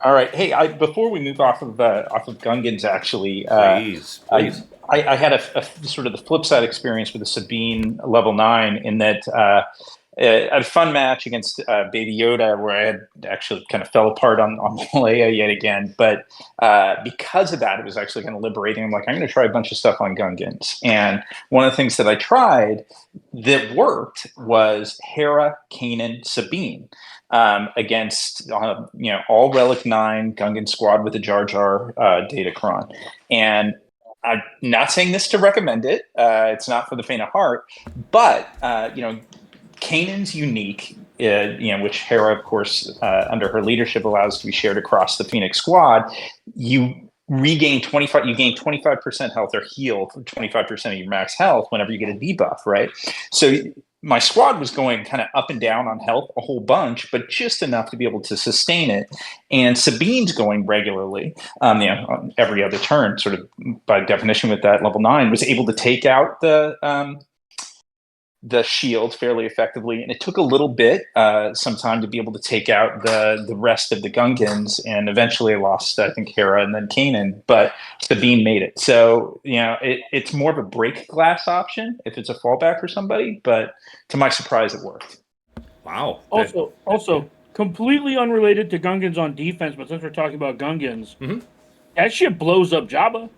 All right. Hey, before we move off of Gungans, actually, Please. I had a sort of the flip side experience with the Sabine level 9 in that I had a fun match against Baby Yoda where I had actually kind of fell apart on Leia yet again. But because of that, it was actually kind of liberating. I'm like, I'm going to try a bunch of stuff on Gungans. And one of the things that I tried that worked was Hera, Kanan, Sabine. Against all Relic 9 Gungan squad with a Jar Jar Datacron. And I'm not saying this to recommend it. It's not for the faint of heart. But, Kanan's unique, which Hera, of course, under her leadership allows to be shared across the Phoenix squad. You gain 25% health or heal for 25% of your max health whenever you get a debuff, right? So my squad was going kind of up and down on health a whole bunch, but just enough to be able to sustain it. And Sabine's going regularly, on every other turn, sort of by definition with that level 9, was able to take out the shield fairly effectively, and it took a little bit, some time to be able to take out the rest of the Gungans, and eventually I lost, I think, Hera and then Kanan, but Sabine made it. So, it's more of a break glass option if it's a fallback for somebody, but to my surprise, it worked. Wow. Also, completely unrelated to Gungans on defense, but since we're talking about Gungans, that shit blows up Jabba.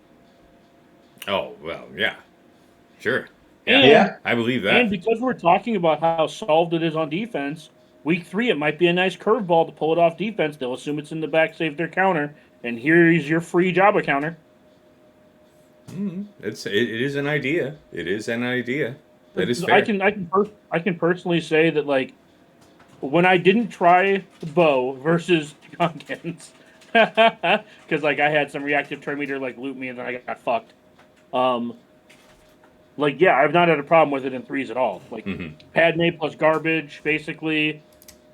Oh, well, yeah. Sure. Yeah. I believe that. And because we're talking about how solved it is on defense, week 3, it might be a nice curveball to pull it off defense. They'll assume it's in the back, save their counter, and here's your free Jabba counter. It is an idea. It is an idea. That is fair. I can personally say that, like, when I didn't try Bo versus Gungans, because like I had some reactive turn meter like loot me and then I got fucked. I've not had a problem with it in 3s at all. Like, Padme plus garbage, basically.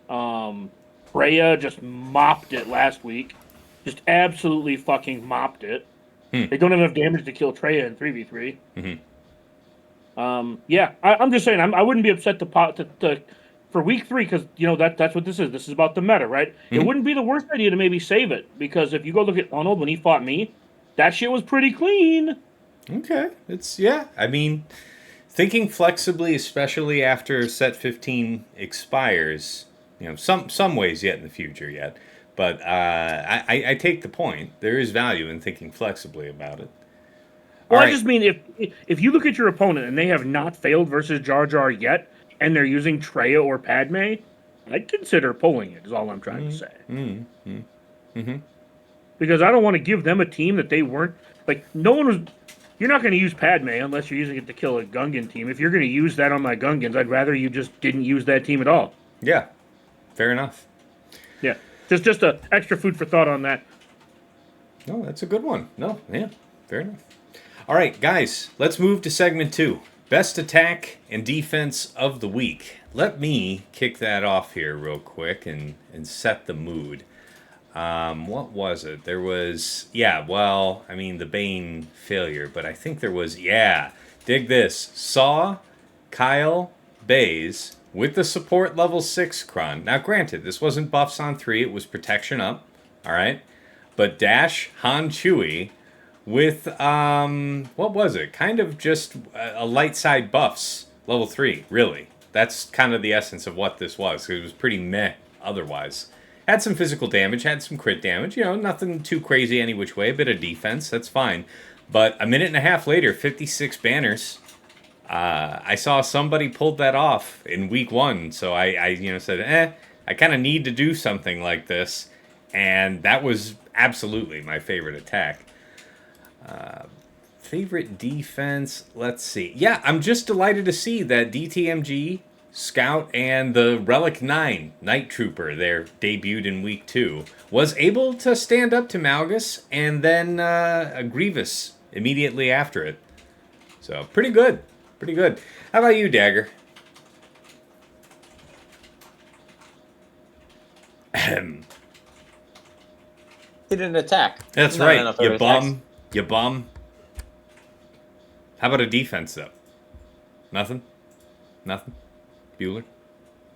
Rhea just mopped it last week. Just absolutely fucking mopped it. They don't have enough damage to kill Traya in 3v3. I'm just saying, I wouldn't be upset for week 3, because, that's what this is. This is about the meta, right? It wouldn't be the worst idea to maybe save it, because if you go look at Arnold when he fought me, that shit was pretty clean. Okay. I mean, thinking flexibly, especially after set 15 expires, some ways yet in the future yet. But I take the point. There is value in thinking flexibly about it. Well, I just mean if you look at your opponent and they have not failed versus Jar Jar yet, and they're using Traya or Padme, I'd consider pulling it, is all I'm trying to say. Because I don't want to give them a team that they weren't... Like, no one was... You're not going to use Padme unless you're using it to kill a Gungan team. If you're going to use that on my Gungans, I'd rather you just didn't use that team at all. Yeah, fair enough. Yeah, just a extra food for thought on that. No, that's a good one. No, yeah, fair enough. All right, guys, let's move to segment 2. Best attack and defense of the week. Let me kick that off here real quick and set the mood. What was it? There was, the Bane failure, but I think there was, dig this. Saw, Kyle, Baze with the support level 6 Kron. Now, granted, this wasn't buffs on 3, it was protection up, all right? But Dash, Han, Chewie with, what was it? Kind of just a light side buffs, level 3, really. That's kind of the essence of what this was. It was pretty meh otherwise. Had some physical damage, had some crit damage. Nothing too crazy any which way. A bit of defense, that's fine. But a minute and a half later, 56 banners. I saw somebody pulled that off in week 1, so I said, I kind of need to do something like this, and that was absolutely my favorite attack. Favorite defense, let's see. Yeah, I'm just delighted to see that DTMG, Scout, and the Relic 9, Night Trooper, their debuted in week 2, was able to stand up to Malgus and then a Grievous immediately after it. So, pretty good. Pretty good. How about you, Dagger? He didn't attack. That's right. You bum. You bum. How about a defense, though? Nothing? Nothing? Bueller?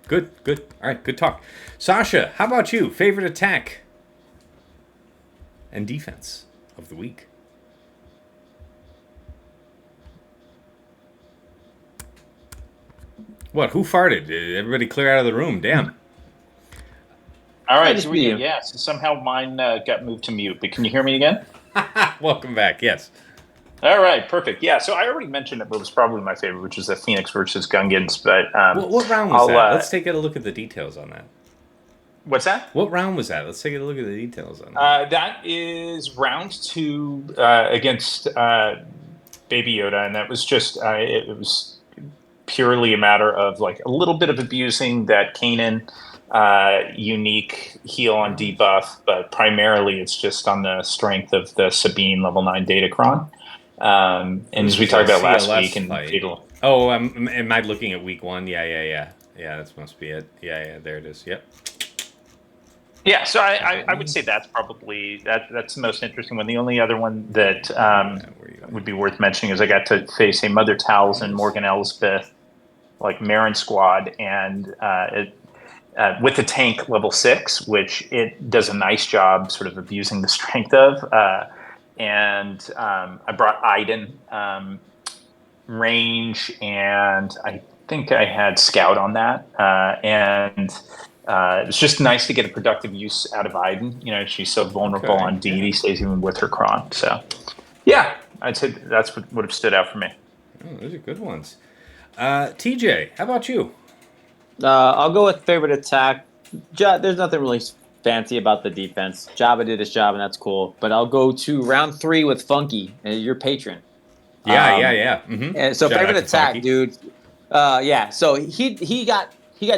Good, good. All right, good talk. Sasha, how about you? Favorite attack and defense of the week? What? Who farted? Did everybody clear out of the room? Damn. All right, so so somehow mine got moved to mute, but can you hear me again? Welcome back, yes. All right, perfect. Yeah, so I already mentioned it, but it was probably my favorite, which is the Phoenix versus Gungans. But what round was that? Let's take a look at the details on that. What's that? What round was that? Let's take a look at the details on that. That is round 2 against Baby Yoda, and that was just it was purely a matter of like a little bit of abusing that Kanan unique heal on debuff, but primarily it's just on the strength of the Sabine level 9 Datacron. And as we talked about last week, and oh, am I looking at week 1? Yeah, that must be it. Yeah, there it is. Yep. Yeah, so I would say that's probably that's the most interesting one. The only other one that would be worth mentioning is I got to face a Mother Talzin, Morgan Elsbeth, like Marin squad, and with the tank level 6, which it does a nice job sort of abusing the strength of. And I brought Iden, range, and I think I had Scout on that. And it's just nice to get a productive use out of Iden. She's so vulnerable on D. These days, even with her Kron. So, yeah, I'd say that's what would have stood out for me. Oh, those are good ones. TJ, how about you? I'll go with favorite attack. There's nothing really fancy about the defense. Jabba did his job, and that's cool. But I'll go to round 3 with Funky, your patron. Yeah. Mm-hmm. And so favorite attack, Funky. Dude. Yeah. So he got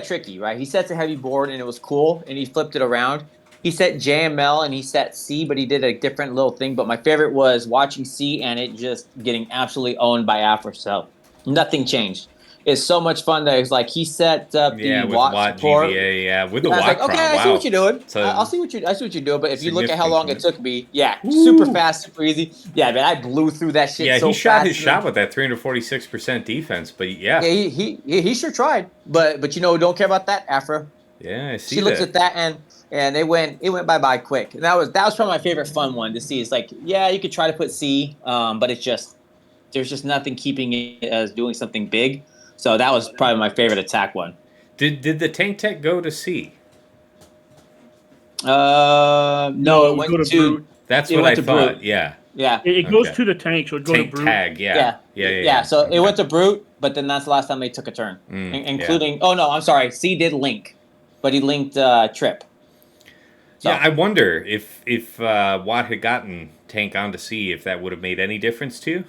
tricky, right? He sets a heavy board, and it was cool, and he flipped it around. He set JML and he set C, but he did a different little thing. But my favorite was watching C and it just getting absolutely owned by Afro. So nothing changed. It's so much fun that it's like he set up the Watt support. GBA, with the Watt. Like, okay, I see what you're doing. So I see what you're doing. But if you look at how long it took me, super fast, super easy. Yeah, man, I blew through that shit. So he shot fast his shot with that 346% defense. But he sure tried. But don't care about that, Afro. Yeah, I see. She looks at that and it went bye quick. And that was probably my favorite fun one to see. It's like, yeah, you could try to put C, but it's just there's just nothing keeping it as doing something big. So that was probably my favorite attack one. Did the tank tech go to C? No, it went to Brute. That's what I thought. Brute. Yeah. It goes to the tank, so it goes to Brute. Tag, yeah. So it went to Brute, but then that's the last time they took a turn, including. Oh no, I'm sorry. C did link, but he linked Trip. So. Yeah, I wonder if Watt had gotten tank onto C, if that would have made any difference to you.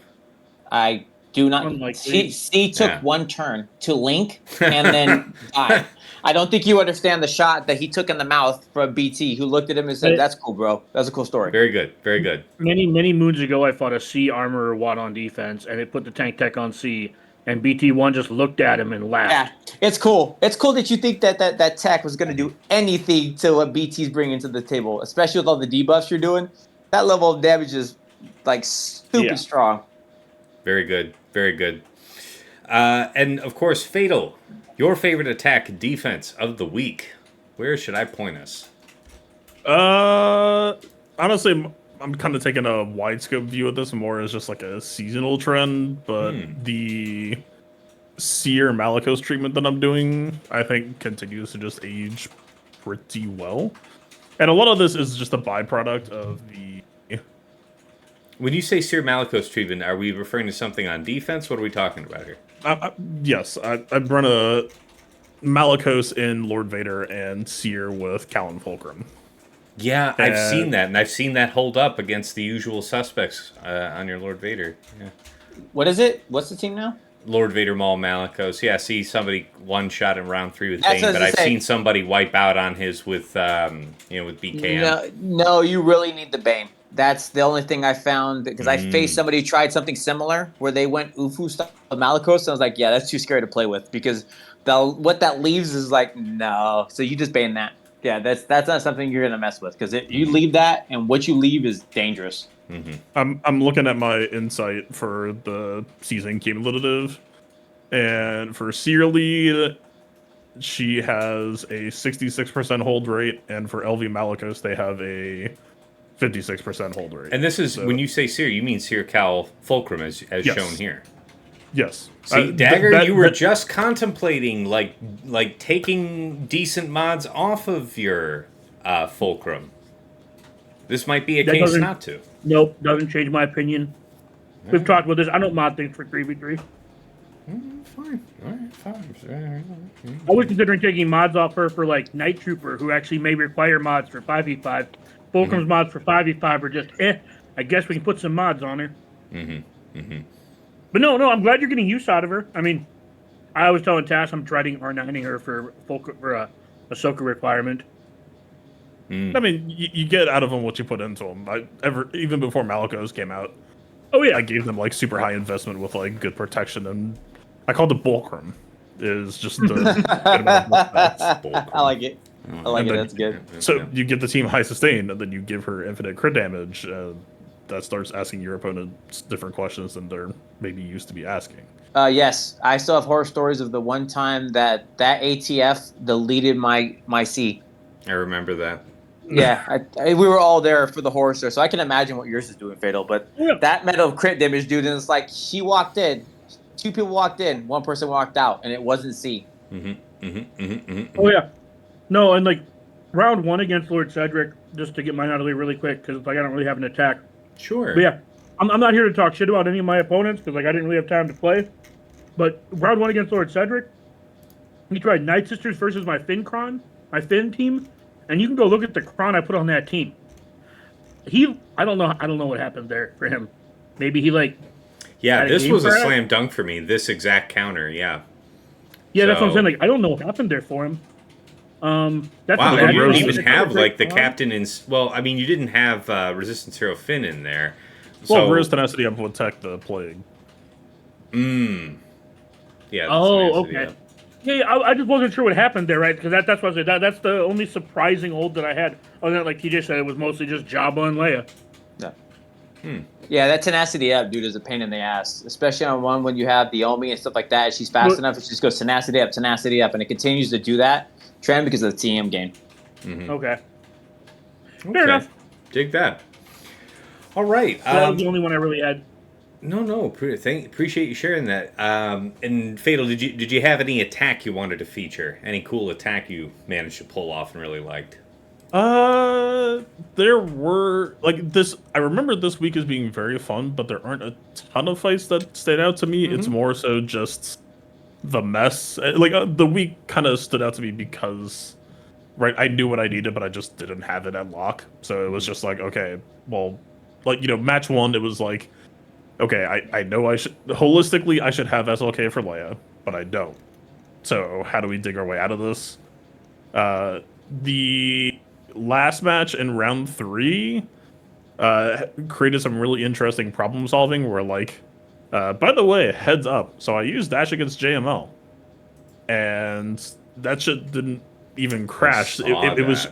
I do not. C took one turn to link and then died. I don't think you understand the shot that he took in the mouth from BT, who looked at him and said, "That's cool, bro. That's a cool story." Very good, very good. Many moons ago, I fought a C armor Watt on defense, and it put the tank tech on C, and BT1 just looked at him and laughed. Yeah, it's cool. It's cool that you think that tech was going to do anything to what BT's bringing to the table, especially with all the debuffs you're doing. That level of damage is like stupid strong. Very good. Very good. And, of course, Fatal, your favorite attack defense of the week. Where should I point us? Honestly, I'm kind of taking a wide scope view of this more as just like a seasonal trend, but the Seer Malicos treatment that I'm doing, I think, continues to just age pretty well. And a lot of this is just a byproduct of the... When you say Seer Malicos treatment, are we referring to something on defense? What are we talking about here? Yes, I run a Malicos in Lord Vader and Seer with Callan Fulcrum. Yeah, I've seen that, and I've seen that hold up against the usual suspects on your Lord Vader. Yeah. What is it? What's the team now? Lord Vader Maul Malicos. Yeah, see somebody one shot in round 3 with That's Bane, what I but was I've gonna say. seen somebody wipe out on his with with BKM. No, you really need the Bane. That's the only thing I found because I faced somebody who tried something similar where they went Ufu style Malicos, and I was like, yeah, that's too scary to play with because what that leaves is like no. So you just Bane that. Yeah, that's not something you're gonna mess with because you leave that, and what you leave is dangerous. I'm looking at my insight for the season cumulative, and for Seer Lead, she has a 66% hold rate, and for LV Malicos, they have a 56% hold rate. And this is, when you say Seer, you mean Seer Cal Fulcrum as Yes. shown here. Yes. See, Dagger, you were just contemplating like taking decent mods off of your Fulcrum. This might be a That case doesn't- not to. Nope, doesn't change my opinion. We've talked about this. I don't mod things for 3v3. Fine. All right, fine. I was considering taking mods off her for like Night Trooper, who actually may require mods for 5v5. Fulcrum's mods for 5v5 are just I guess we can put some mods on her. But no, I'm glad you're getting use out of her. I mean, I was telling Tass I'm trying R9ing her for a Ahsoka requirement. I mean, you get out of them what you put into them. Even before Malicos came out, Yeah, I gave them like super high investment with like good protection, and I called it Bulcrum. Is just the good amount of I like it. I like it. That's good. So you give the team high sustain, and then you give her infinite crit damage. That starts asking your opponents different questions than they're maybe used to be asking. Yes, I still have horror stories of the one time that ATF deleted my C. I remember that. Yeah, we were all there for the horror story, so I can imagine what yours is doing, Fatal. But that metal crit damage, dude, and it's like she walked in, 2 people walked in, 1 person walked out, and it wasn't C. Oh yeah, no, and like round 1 against Lord Cedric, just to get mine out of the way really quick because like I don't really have an attack. Sure. But yeah, I'm not here to talk shit about any of my opponents because like I didn't really have time to play. But round 1 against Lord Cedric, he tried Night Sisters versus my Finn team, and you can go look at the Kron I put on that team. I don't know what happened there for him. Maybe he like. Yeah, this was a crash? slam dunk for me. This exact counter, yeah. Yeah, that's what I'm saying. Like I don't know what happened there for him. That's Wow, bad. and you didn't Rose even is have like the Kron. captain in. Well, I mean, you didn't have Resistance Hero Finn in there. Well, So, Rose Tenacity up would tech the plague. Yeah. Oh, Tenacity, okay. Yeah, I just wasn't sure what happened there, right? Because that's what I said. That's the only surprising hold that I had. Other than like TJ said, it was mostly just Jabba and Leia. Yeah, that tenacity up, dude, is a pain in the ass, especially on one when you have the Omi and stuff like that. She's fast enough, it just goes tenacity up, and it continues to do that trend because of the TM game. Okay. Fair enough. Dig that. All right. That was the only one I really had. No. Appreciate you sharing that. And Fatal, did you have any attack you wanted to feature? Any cool attack you managed to pull off and really liked? There were like this. I remember this week as being very fun, but there aren't a ton of fights that stayed out to me. It's more so just the mess. Like the week kind of stood out to me because, right, I knew what I needed, but I just didn't have it at lock. So it was just like, okay, well, like match 1, it was like, okay, I know I should holistically I should have SLK for Leia, but I don't. So how do we dig our way out of this? The last match in round 3 created some really interesting problem solving where like by the way, heads up, so I used dash against JML and that shit didn't even crash. It was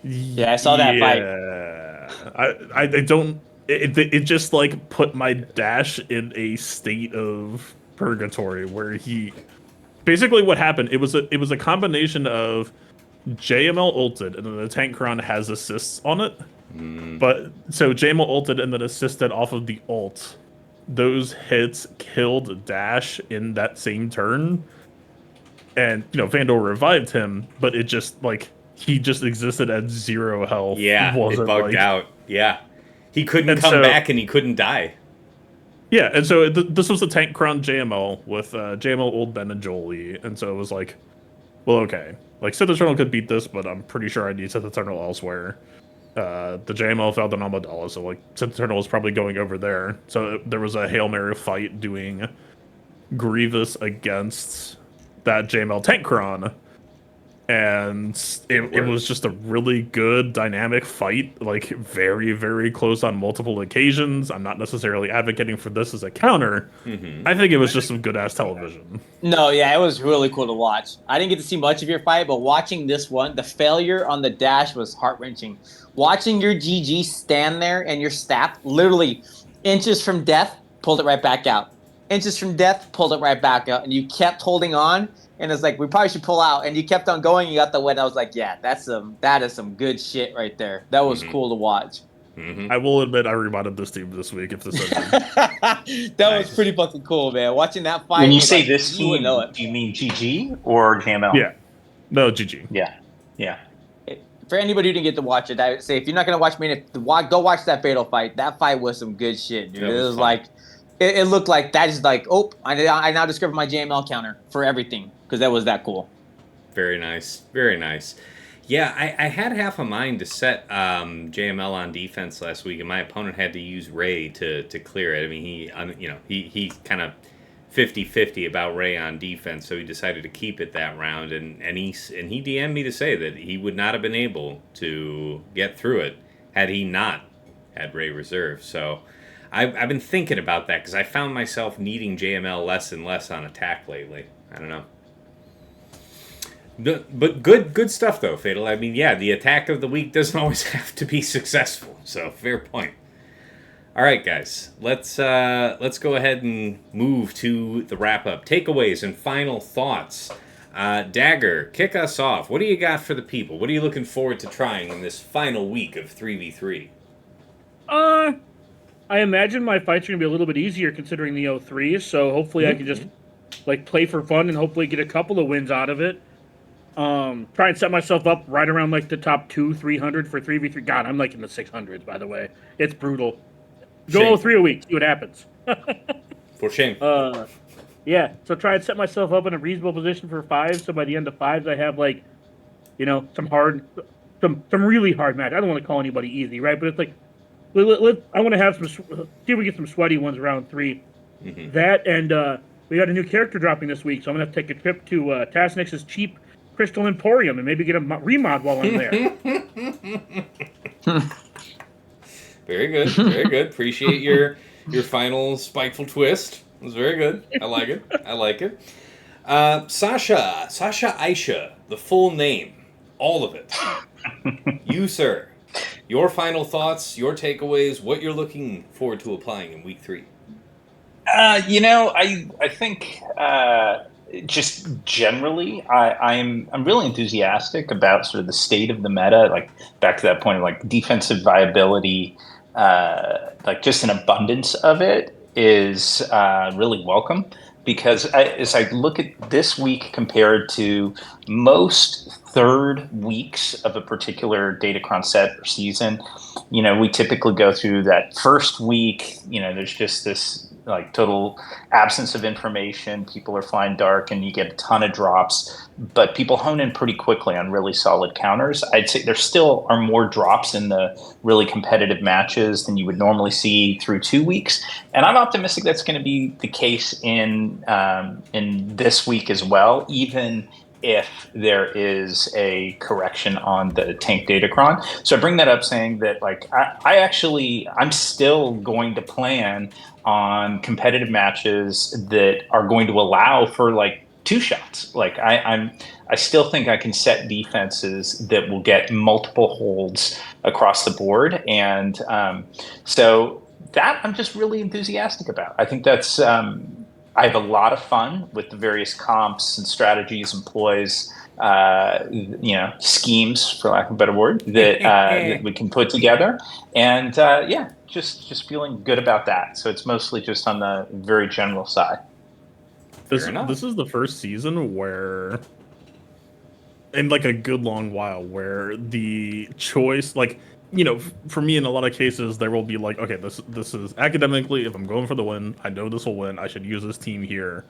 I saw that fight. I don't it just like put my dash in a state of purgatory where he basically what happened, it was a combination of JML ulted, and then the tank Kron has assists on it. But so JML ulted and then assisted off of the ult those hits killed Dash in that same turn. And, Vandal revived him, but it just, he just existed at 0 health. Yeah, it bugged out. Yeah. He couldn't come back and he couldn't die. Yeah, and so this was a Tank Crown JML with JML Old Ben and Jolie, and so it was like, well, okay. Sith Eternal could beat this, but I'm pretty sure I need Sith Eternal elsewhere. The JML failed on Amidala, so Sith Eternal was probably going over there. So there was a Hail Mary fight doing Grievous against that JML Tankron, and it was just a really good dynamic fight, very, very close on multiple occasions. I'm not necessarily advocating for this as a counter. Mm-hmm. I think it was just some good ass television. No, yeah, it was really cool to watch. I didn't get to see much of your fight, but watching this one, the failure on the dash was heart-wrenching. Watching your GG stand there and your staff literally inches from death, pulled it right back out. Inches from death, pulled it right back out, and you kept holding on. And it's like, we probably should pull out. And you kept on going. You got the win. I was like, yeah, that is some good shit right there. That was cool to watch. Mm-hmm. I will admit I reminded this team this week if this That was pretty fucking cool, man. Watching that fight. When you say this team, do you mean GG or JML? Yeah. No, GG. Yeah. For anybody who didn't get to watch it, I would say if you're not going to watch me, go watch that Fatal fight. That fight was some good shit, dude. It was like, it looked like that is like, I now discovered my JML counter for everything. Because that was that cool. Very nice. Very nice. Yeah, I had half a mind to set JML on defense last week, and my opponent had to use Ray to clear it. I mean, he kind of 50-50 about Ray on defense, so he decided to keep it that round, and he DM'd me to say that he would not have been able to get through it had he not had Ray reserve. So I've been thinking about that because I found myself needing JML less and less on attack lately. I don't know. But good stuff though, Fatal. I mean, yeah, the attack of the week doesn't always have to be successful. So fair point. All right, guys, let's go ahead and move to the wrap up, takeaways, and final thoughts. Dagger, kick us off. What do you got for the people? What are you looking forward to trying in this final week of 3v3? I imagine my fights are gonna be a little bit easier considering the 03s. So hopefully I can just play for fun and hopefully get a couple of wins out of it. Try and set myself up right around the top 200-300 for 3v3. God, I'm in the 600s, by the way. It's brutal. Go 03 a week, see what happens. For shame. Yeah, so try and set myself up in a reasonable position for 5, so by the end of 5s I have some really hard match. I don't want to call anybody easy, right? But it's I want to have see if we get some sweaty ones around 3. Mm-hmm. That and we got a new character dropping this week, so I'm gonna have to take a trip to Tasnix's cheap Crystal Emporium and maybe get a remod while I'm there. Very good, very good. Appreciate your final spiteful twist. It was very good. I like it. Sasha Aisha, the full name, all of it. You, sir, your final thoughts, your takeaways, what you're looking forward to applying in week 3. I think just generally, I'm really enthusiastic about sort of the state of the meta. Back to that point of defensive viability, just an abundance of it is really welcome. Because as I look at this week compared to most third weeks of a particular Datacron set or season, we typically go through that first week. There's just this total absence of information. People are flying dark and you get a ton of drops, but people hone in pretty quickly on really solid counters. I'd say there still are more drops in the really competitive matches than you would normally see through 2 weeks. And I'm optimistic that's going to be the case in this week as well, even if there is a correction on the tank Datacron. So I bring that up saying that I'm still going to plan on competitive matches that are going to allow for 2 shots. I still think I can set defenses that will get multiple holds across the board. And so that I'm just really enthusiastic about. I think that's I have a lot of fun with the various comps and strategies and ploys, schemes, for lack of a better word, that we can put together. And just feeling good about that. So it's mostly just on the very general side. This is the first season where, in like a good long while, where the choice, like, for me in a lot of cases, there will be like, okay, this is academically, if I'm going for the win, I know this will win. I should use this team here.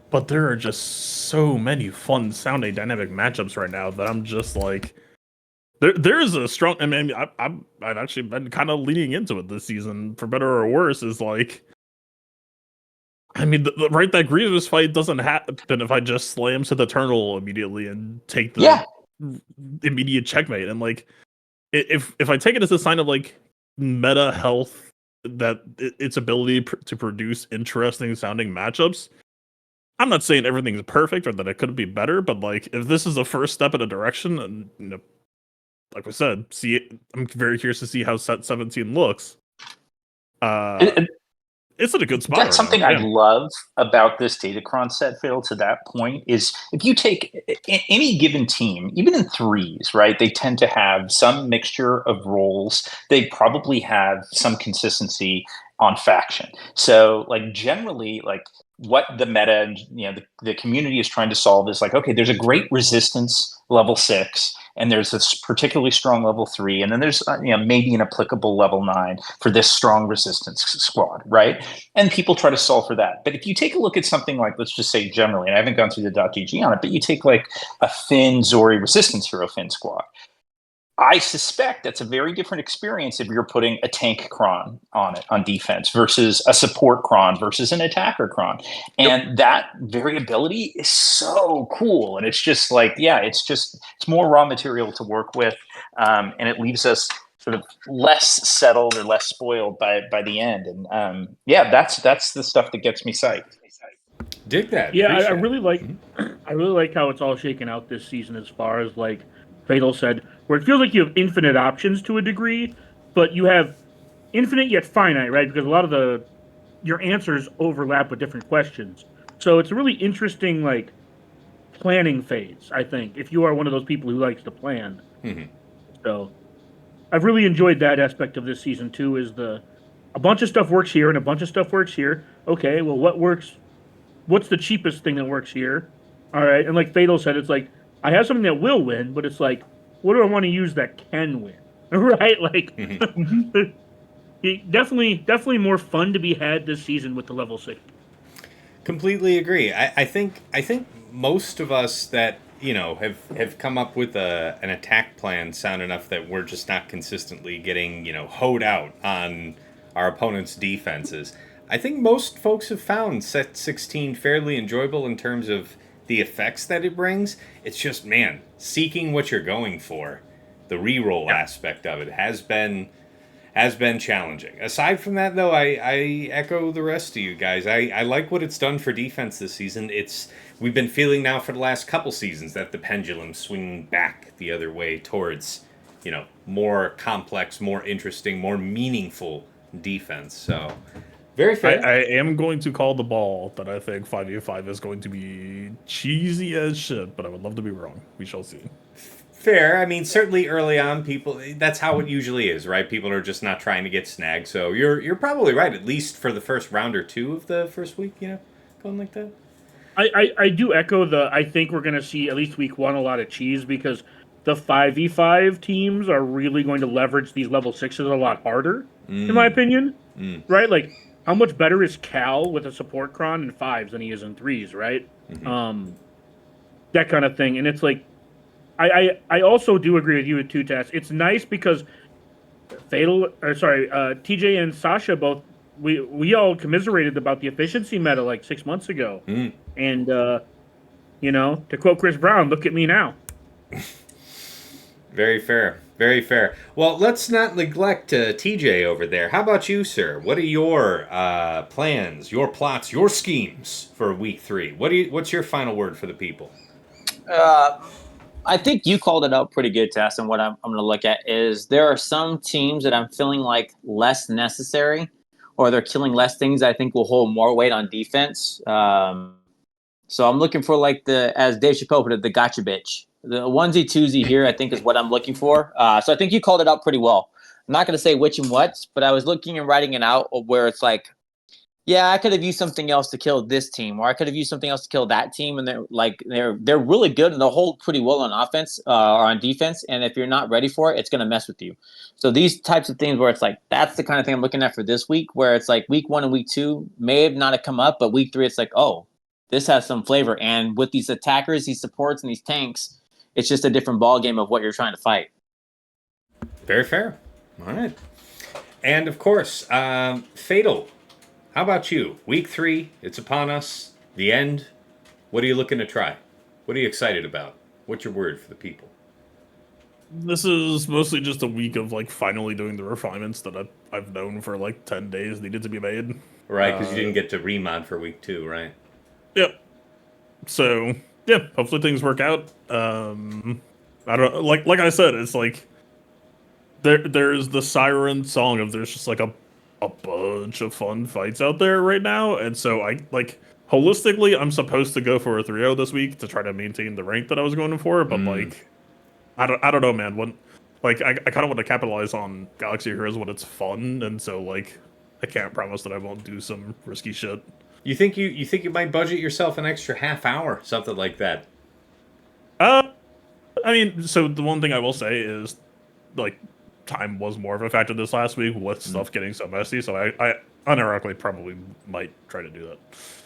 But there are just so many fun sounding dynamic matchups right now that I'm just like, there's a strong. I mean, I've actually been kind of leaning into it this season, for better or worse. Is like, I mean, that Grievous fight doesn't happen if I just slam to the Eternal immediately and take the immediate checkmate. And like, if I take it as a sign of like meta health, that its ability to produce interesting sounding matchups. I'm not saying everything's perfect or that it could be better, but like, if this is the first step in a direction, and like I said, I'm very curious to see how set 17 looks. It's in a good spot. That's something I love about this Datacron set, Phil, to that point, is if you take any given team, even in threes, right, they tend to have some mixture of roles. They probably have some consistency on faction. So like generally, like what the meta and the community is trying to solve is like, okay, there's a great resistance level 6, and there's this particularly strong level 3, and then there's maybe an applicable level 9 for this strong resistance squad, right? And people try to solve for that. But if you take a look at something like, let's just say generally, and I haven't gone through the .gg on it, but you take like a Finn Zori resistance hero Finn squad, I suspect that's a very different experience if you're putting a tank cron on it on defense versus a support cron versus an attacker cron. And that variability is so cool. And it's just like, it's more raw material to work with. And it leaves us sort of less settled or less spoiled by the end. And that's the stuff that gets me psyched. Dig that. Yeah, I really like how it's all shaken out this season as far as like Fatal said, where it feels like you have infinite options to a degree, but you have infinite yet finite, right? Because a lot of your answers overlap with different questions. So it's a really interesting like planning phase, I think, if you are one of those people who likes to plan. Mm-hmm. So I've really enjoyed that aspect of this season too, is a bunch of stuff works here and a bunch of stuff works here. Okay, well what works? What's the cheapest thing that works here? All right, and like Fatal said, it's like, I have something that will win, but it's like, what do I want to use that can win? Right? Like, definitely more fun to be had this season with the level 6. Completely agree. I think most of us that have come up with an attack plan sound enough that we're just not consistently getting hoed out on our opponent's defenses. I think most folks have found set 16 fairly enjoyable in terms of the effects that it brings. It's just, man, seeking what you're going for. The reroll aspect of it has been challenging. Aside from that, though, I echo the rest of you guys. I like what it's done for defense this season. We've been feeling now for the last couple seasons that the pendulum's swinging back the other way towards, more complex, more interesting, more meaningful defense. So, very fair. I am going to call the ball that I think 5v5 is going to be cheesy as shit, but I would love to be wrong. We shall see. Fair. I mean, certainly early on, that's how it usually is, right? People are just not trying to get snagged. So you're probably right, at least for the first round or two of the first week, going like that. I do echo I think we're going to see, at least week 1, a lot of cheese, because the 5v5 teams are really going to leverage these level 6s a lot harder, in my opinion. Right? Like, how much better is Cal with a support cron in 5s than he is in 3s, right? Mm-hmm. That kind of thing. And it's like, I also do agree with you with 2 tests. It's nice because TJ and Sasha both, we all commiserated about the efficiency meta like 6 months ago. And, to quote Chris Brown, look at me now. Very fair. Very fair. Well, let's not neglect TJ over there. How about you, sir? What are your plans, your plots, your schemes for week 3? What's your final word for the people? I think you called it out pretty good, Tess, and what I'm going to look at is there are some teams that I'm feeling like less necessary, or they're killing less things that I think will hold more weight on defense. So I'm looking for like as Dave Chappelle put it, the gotcha bitch. The onesie twosie here, I think, is what I'm looking for. So I think you called it out pretty well. I'm not going to say which and what, but I was looking and writing it out where it's like, yeah, I could have used something else to kill this team, or I could have used something else to kill that team, and they're really good and they'll hold pretty well on offense or on defense. And if you're not ready for it, it's going to mess with you. So these types of things where it's like that's the kind of thing I'm looking at for this week, where it's like week 1 and week 2 may have not have come up, but week 3 it's like, oh, this has some flavor. And with these attackers, these supports, and these tanks, it's just a different ball game of what you're trying to fight. Very fair. All right, and of course, Fatal. How about you? Week 3, it's upon us. The end. What are you looking to try? What are you excited about? What's your word for the people? This is mostly just a week of like finally doing the refinements that I've known for like 10 days needed to be made. Right, because you didn't get to remod for week 2, right? Yep. So yeah, hopefully things work out. I don't like I said, it's like there's the siren song of there's just like a bunch of fun fights out there right now, and so I like holistically I'm supposed to go for a 3-0 this week to try to maintain the rank that I was going for, but like I don't know, man. When like I kind of want to capitalize on Galaxy Heroes when it's fun, and so like I can't promise that I won't do some risky shit. You think you might budget yourself an extra half hour, something like that? I mean, so the one thing I will say is like time was more of a factor this last week with stuff getting so messy, so I unironically probably might try to do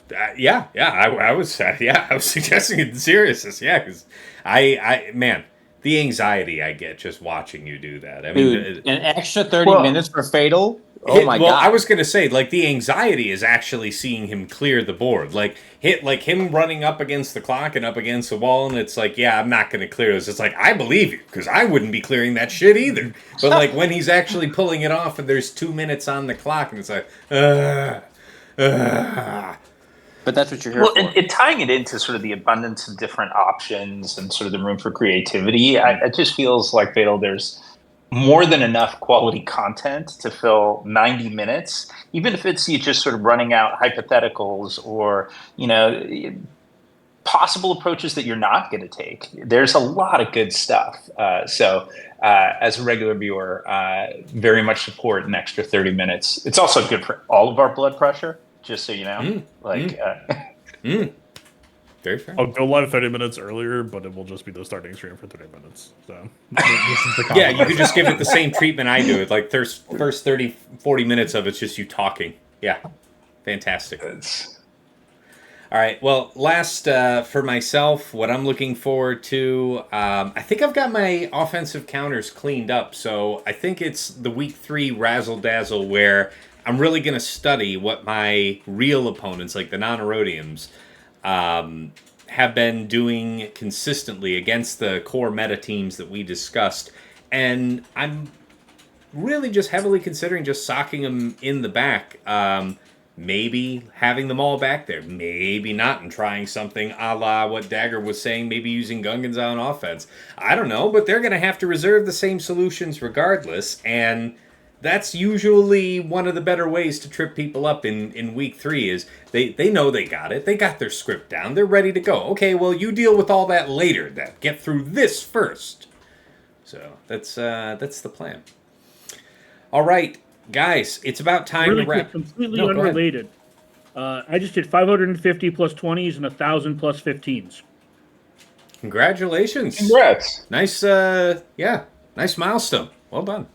that. I was suggesting it in seriousness, because man, the anxiety I get just watching you do that. I mean, Dude, an extra 30 minutes for Fatal. Oh my god! I was gonna say, like, the anxiety is actually seeing him clear the board, like him running up against the clock and up against the wall, and it's like, yeah, I'm not gonna clear this. It's like, I believe you, because I wouldn't be clearing that shit either. But like when he's actually pulling it off, and there's 2 minutes on the clock, and it's like, But that's what you're here for. Well, and tying it into sort of the abundance of different options and sort of the room for creativity, it just feels like Fatal, there's more than enough quality content to fill 90 minutes, even if it's you just sort of running out hypotheticals or, possible approaches that you're not going to take. There's a lot of good stuff. So as a regular viewer, very much support an extra 30 minutes. It's also good for all of our blood pressure, just so you know. Very fair. I'll go live 30 minutes earlier, but it will just be the starting stream for 30 minutes. So yeah, you could just give it the same treatment I do. It's like first 30, 40 minutes of it's just you talking. Yeah, fantastic. All right, well, last for myself, what I'm looking forward to, I think I've got my offensive counters cleaned up. So I think it's the week 3 razzle-dazzle where I'm really going to study what my real opponents, like the non-Erodiums, have been doing consistently against the core meta teams that we discussed. And I'm really just heavily considering just socking them in the back. Maybe having them all back there. Maybe not, and trying something a la what Dagger was saying, maybe using Gungans on offense. I don't know, but they're going to have to reserve the same solutions regardless, and that's usually one of the better ways to trip people up in week 3 is they know they got it. They got their script down. They're ready to go. Okay, well, you deal with all that later then. Get through this first. So that's the plan. All right, guys, it's about time really to wrap. Quick, completely unrelated. I just did 550 plus 20s and 1,000 plus 15s. Congratulations. Congrats. Nice, nice milestone. Well done.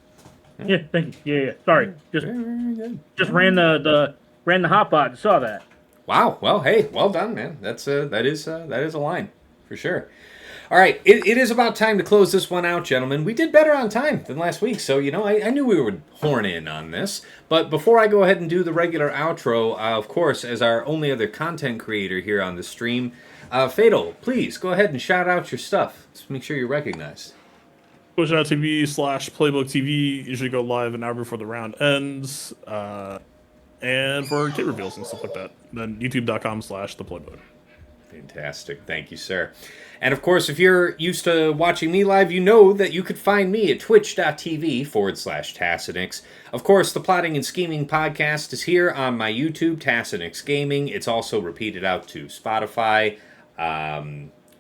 Yeah, thank you. Yeah. Sorry, just ran the hot bot and saw that. Wow. Well, hey, well done, man. That is a line for sure. All right, it is about time to close this one out, gentlemen. We did better on time than last week, so I knew we would horn in on this. But before I go ahead and do the regular outro, of course, as our only other content creator here on the stream, Fatal, please go ahead and shout out your stuff. Just make sure you're recognized. Twitch.tv/Playbook TV. Usually go live an hour before the round ends. And for kit reveals and stuff like that. Then youtube.com/theplaybook. Fantastic. Thank you, sir. And of course, if you're used to watching me live, you know that you could find me at twitch.tv/Tassinix. Of course, the Plotting and Scheming podcast is here on my YouTube, Tassinix Gaming. It's also repeated out to Spotify,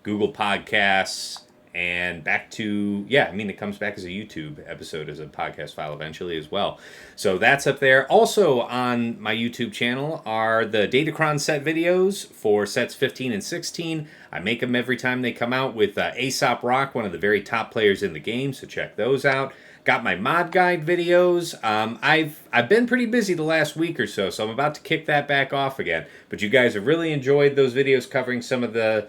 Google Podcasts, and back to, it comes back as a YouTube episode as a podcast file eventually as well. So that's up there. Also on my YouTube channel are the Datacron set videos for sets 15 and 16. I make them every time they come out with Aesop Rock, one of the very top players in the game, so check those out. Got my mod guide videos. I've been pretty busy the last week or so I'm about to kick that back off again. But you guys have really enjoyed those videos covering some of the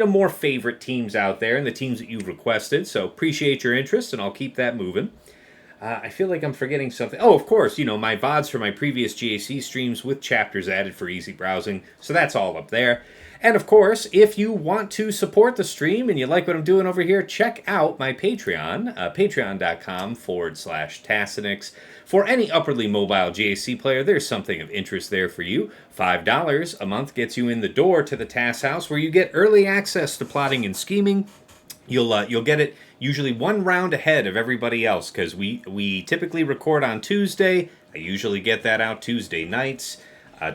more favorite teams out there and the teams that you've requested. So appreciate your interest, and I'll keep that moving. I feel like I'm forgetting something. Oh, of course, my VODs for my previous GAC streams with chapters added for easy browsing. So that's all up there. And of course, if you want to support the stream and you like what I'm doing over here, check out my Patreon, patreon.com/Tassinix. For any upwardly mobile GAC player, there's something of interest there for you. $5 a month gets you in the door to the TAS house, where you get early access to Plotting and Scheming. You'll get it usually one round ahead of everybody else, because we typically record on Tuesday. I usually get that out Tuesday nights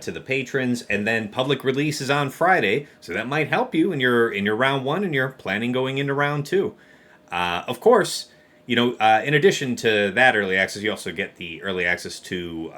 to the patrons, and then public release is on Friday, so that might help you in your round one and you're planning going into round two. Of course, in addition to that early access, you also get the early access to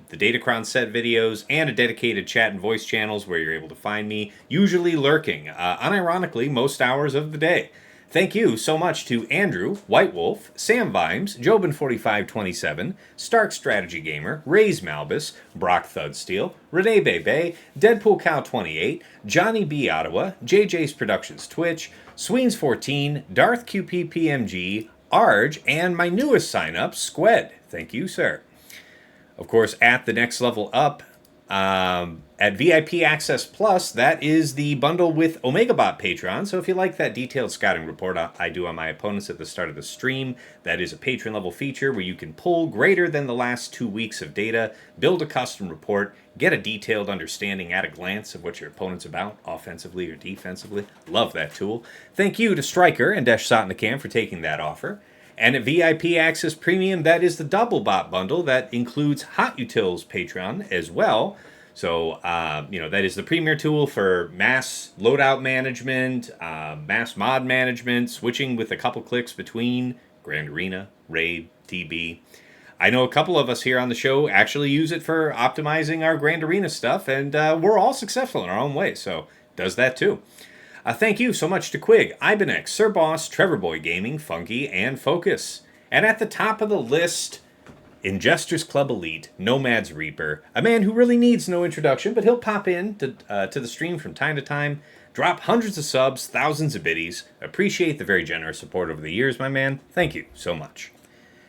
the Datacron set videos and a dedicated chat and voice channels where you're able to find me, usually lurking, unironically, most hours of the day. Thank you so much to Andrew, White Wolf, Sam Vimes, Jobin4527, Stark Strategy Gamer, Rays Malbus, Brock Thudsteel, Renee Bebe, Deadpool Cow 28, Johnny B. Ottawa, JJ's Productions Twitch, Sweens14, Darth QP PMG, Arj, and my newest sign-up, Squed. Thank you, sir. Of course, at the next level up, at VIP Access Plus, that is the bundle with OmegaBot Patreon. So if you like that detailed scouting report I do on my opponents at the start of the stream, that is a patron level feature where you can pull greater than the last 2 weeks of data, build a custom report, get a detailed understanding at a glance of what your opponent's about, offensively or defensively. Love that tool. Thank you to Stryker and Desh Sotnikam for taking that offer. And at VIP Access Premium, that is the double bot bundle that includes Hot Utils Patreon as well. So, that is the premier tool for mass loadout management, mass mod management, switching with a couple clicks between Grand Arena, Raid, TB. I know a couple of us here on the show actually use it for optimizing our Grand Arena stuff, and we're all successful in our own way, so does that too. Thank you so much to Quig, Ibenex, Sir Boss, Trevor Boy Gaming, Funky, and Focus. And at the top of the list, Ingesters Club Elite, Nomad's Reaper, a man who really needs no introduction, but he'll pop in to the stream from time to time, drop hundreds of subs, thousands of biddies. Appreciate the very generous support over the years, my man. Thank you so much.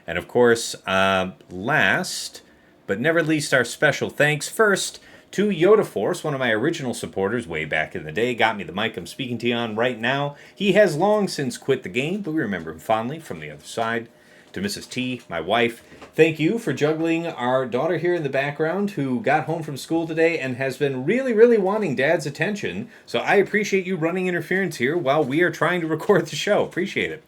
And of course, last but never least, our special thanks first to Yoda Force, one of my original supporters way back in the day, got me the mic I'm speaking to you on right now. He has long since quit the game, but we remember him fondly from the other side. To Mrs. T, my wife, thank you for juggling our daughter here in the background who got home from school today and has been really, really wanting Dad's attention. So I appreciate you running interference here while we are trying to record the show. Appreciate it.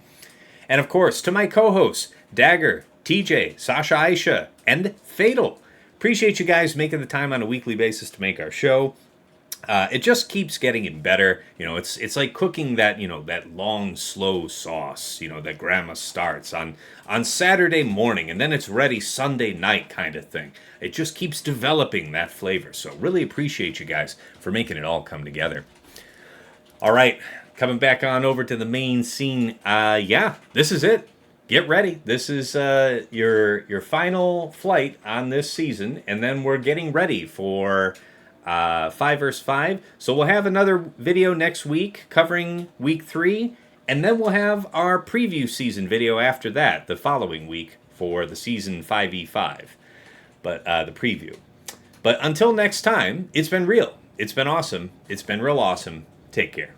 And of course, to my co-hosts, Dagger, TJ, Sasha Aisha, and Fatal. Appreciate you guys making the time on a weekly basis to make our show. It just keeps getting better. It's like cooking that long, slow sauce, that grandma starts on Saturday morning, and then it's ready Sunday night kind of thing. It just keeps developing that flavor. So really appreciate you guys for making it all come together. All right, coming back on over to the main scene. This is it. Get ready. This is your final flight on this season, and then we're getting ready for 5 vs 5. So we'll have another video next week covering week 3, and then we'll have our preview season video after that, the following week for the season 5v5. But the preview. But until next time, it's been real. It's been awesome. It's been real awesome. Take care.